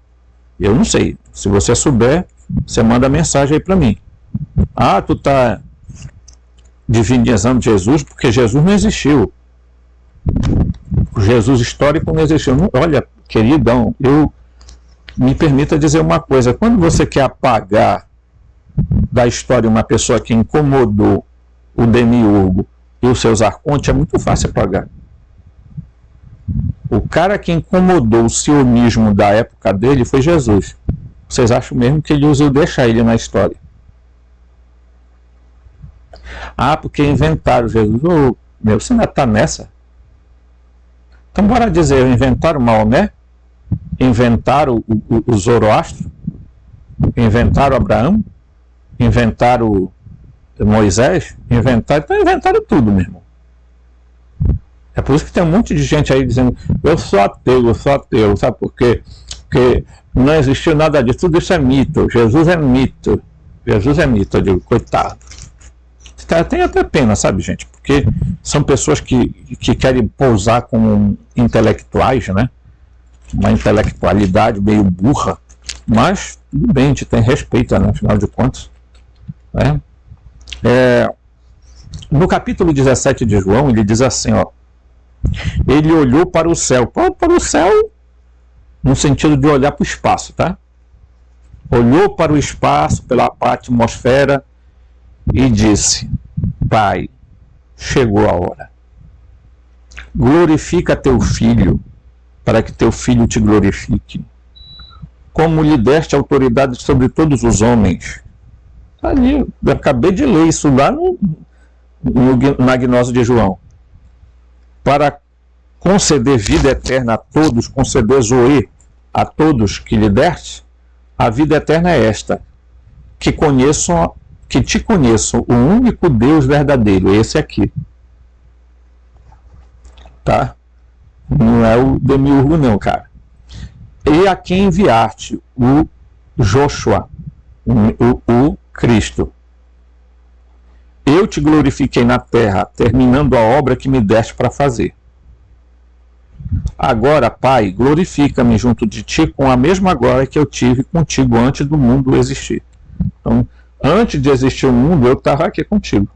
Eu não sei. Se você souber, você manda mensagem aí para mim. Tu tá divinizando Jesus porque Jesus não existiu. O Jesus histórico não existiu. Olha, queridão, me permita dizer uma coisa. Quando você quer apagar da história uma pessoa que incomodou o demiurgo e os seus arcontes, é muito fácil apagar. O cara que incomodou o sionismo da época dele foi Jesus. Vocês acham mesmo que ele usou deixar ele na história? Porque inventaram Jesus. Você ainda está nessa? Então bora dizer, inventaram Maomé? Inventaram o Zoroastro? Inventaram Abraão? Inventaram Moisés? Então inventaram tudo, meu irmão. É por isso que tem um monte de gente aí dizendo: eu sou ateu. Sabe por quê? Porque não existiu nada disso, tudo isso é mito. Jesus é mito. Eu digo, coitado. Tem até pena, sabe, gente? Porque são pessoas que querem pousar como intelectuais, né? Uma intelectualidade meio burra. Mas tudo bem, a gente tem respeito, né? Afinal de contas. No capítulo 17 de João, ele diz assim, ele olhou para o céu. Para o céu, no sentido de olhar para o espaço, tá? Olhou para o espaço, pela atmosfera, e disse: Pai, chegou a hora. Glorifica teu filho, para que teu filho te glorifique. Como lhe deste autoridade sobre todos os homens. Ali, eu acabei de ler isso lá na gnose de João. Para conceder vida eterna a todos, conceder zoe a todos que lhe deste, a vida eterna é esta: que te conheçam, o único Deus verdadeiro, esse aqui. Tá? Não é o demiurgo não, cara. E a quem enviaste, o Joshua, o Cristo. Eu te glorifiquei na terra, terminando a obra que me deste para fazer. Agora, Pai, glorifica-me junto de ti com a mesma glória que eu tive contigo antes do mundo existir. Então, antes de existir o mundo, eu estava aqui contigo.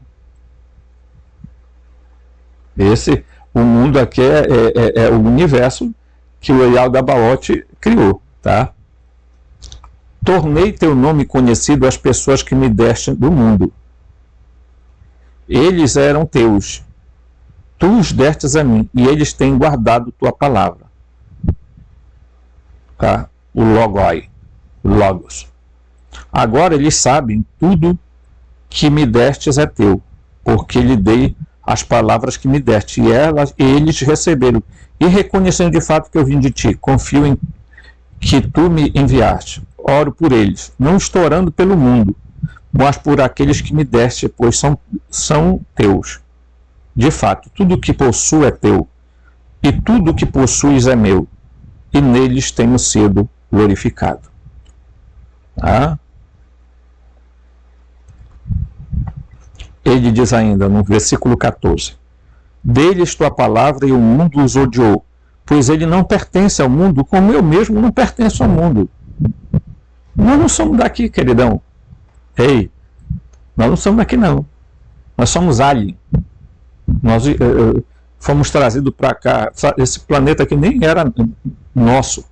O mundo aqui é o universo que o Eyal Gabaote criou, tá? Tornei teu nome conhecido às pessoas que me deste do mundo. Eles eram teus. Tu os destes a mim, e eles têm guardado tua palavra. Tá? O Logoi, o Logos. Agora eles sabem tudo que me destes é teu, porque lhe dei as palavras que me deste, e eles receberam, e reconhecendo de fato que eu vim de ti, confio em que tu me enviaste. Oro por eles, não estou orando pelo mundo, mas por aqueles que me deste, pois são teus. De fato, tudo o que possuo é teu, e tudo o que possuis é meu, e neles tenho sido glorificado. Tá? Ele diz ainda no versículo 14: deles tua palavra e o mundo os odiou, pois ele não pertence ao mundo, como eu mesmo não pertenço ao mundo. Nós não somos daqui, queridão. Ei, nós não somos daqui, não. Nós somos alien. Nós fomos trazidos para cá. Esse planeta aqui nem era nosso,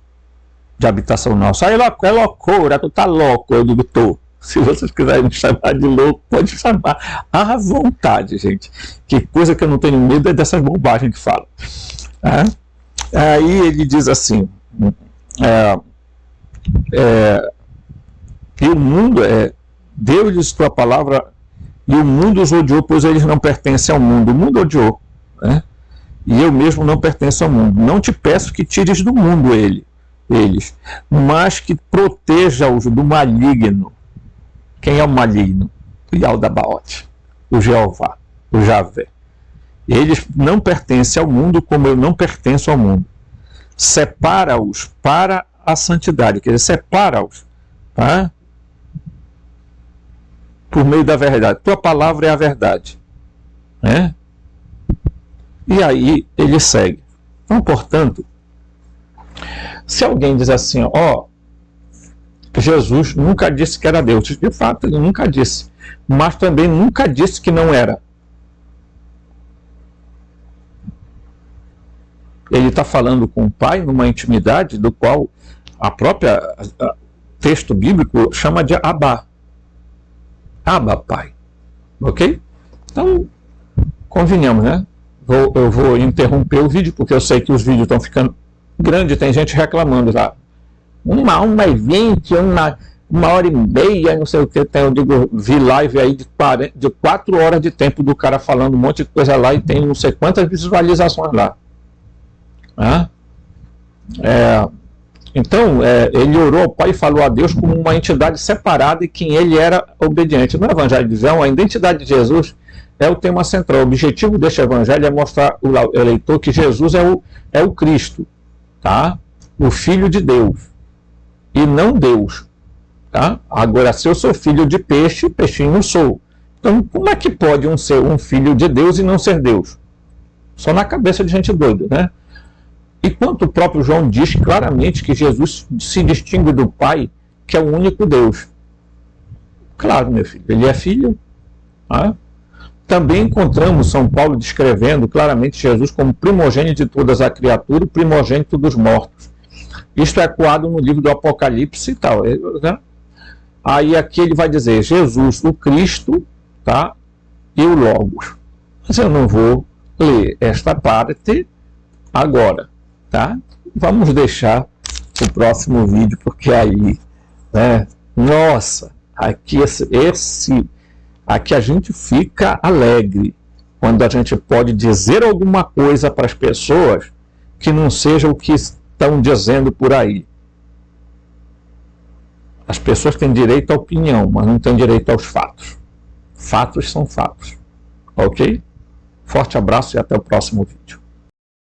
de habitação nossa. Aí é loucura, tu tá louco. Eu digo, tô. Se vocês quiserem me chamar de louco, pode chamar à vontade, gente. Que coisa que eu não tenho medo é dessas bobagens que falam. Aí ele diz assim: e o mundo deu-lhes tua palavra, e o mundo os odiou, pois eles não pertencem ao mundo. O mundo odiou, né? E eu mesmo não pertenço ao mundo. Não te peço que tires do mundo eles, mas que proteja-os do maligno. Quem é o maligno? O Yaldabaoth, o Jeová, o Javé. Eles não pertencem ao mundo, como eu não pertenço ao mundo. Separa-os para a santidade, quer dizer, separa-os, tá? Por meio da verdade. Tua palavra é a verdade, né? E aí ele segue. Então, portanto, se alguém diz assim, Jesus nunca disse que era Deus. De fato, ele nunca disse. Mas também nunca disse que não era. Ele está falando com o Pai numa intimidade do qual a própria texto bíblico chama de Abba. Abba, Pai. Ok? Então, convenhamos, né? Eu vou interromper o vídeo, porque eu sei que os vídeos estão ficando grandes, tem gente reclamando já. 1h20, 1h30, não sei o que. Eu digo, vi live aí de 4 horas de tempo do cara falando um monte de coisa lá e tem não sei quantas visualizações lá. Então, ele orou ao Pai e falou a Deus como uma entidade separada e que ele era obediente. No Evangelho de João, a identidade de Jesus é o tema central. O objetivo deste Evangelho é mostrar ao eleitor que Jesus é o Cristo, tá? O Filho de Deus, e não Deus. Tá? Agora, se eu sou filho de peixe, peixinho sou. Então, como é que pode ser um filho de Deus e não ser Deus? Só na cabeça de gente doida, né? Enquanto o próprio João diz claramente que Jesus se distingue do Pai, que é o único Deus. Claro, meu filho, ele é filho. Tá? Também encontramos São Paulo descrevendo claramente Jesus como primogênito de todas as criaturas, o primogênito dos mortos. Isto é ecoado no livro do Apocalipse e tal. Né? Aí aqui ele vai dizer Jesus, o Cristo, tá? E o Logos. Mas eu não vou ler esta parte agora, tá? Vamos deixar o próximo vídeo, porque aí, né? Nossa, aqui aqui a gente fica alegre quando a gente pode dizer alguma coisa para as pessoas que não seja o que estão dizendo por aí. As pessoas têm direito à opinião, mas não têm direito aos fatos. Fatos são fatos. Ok? Forte abraço e até o próximo vídeo.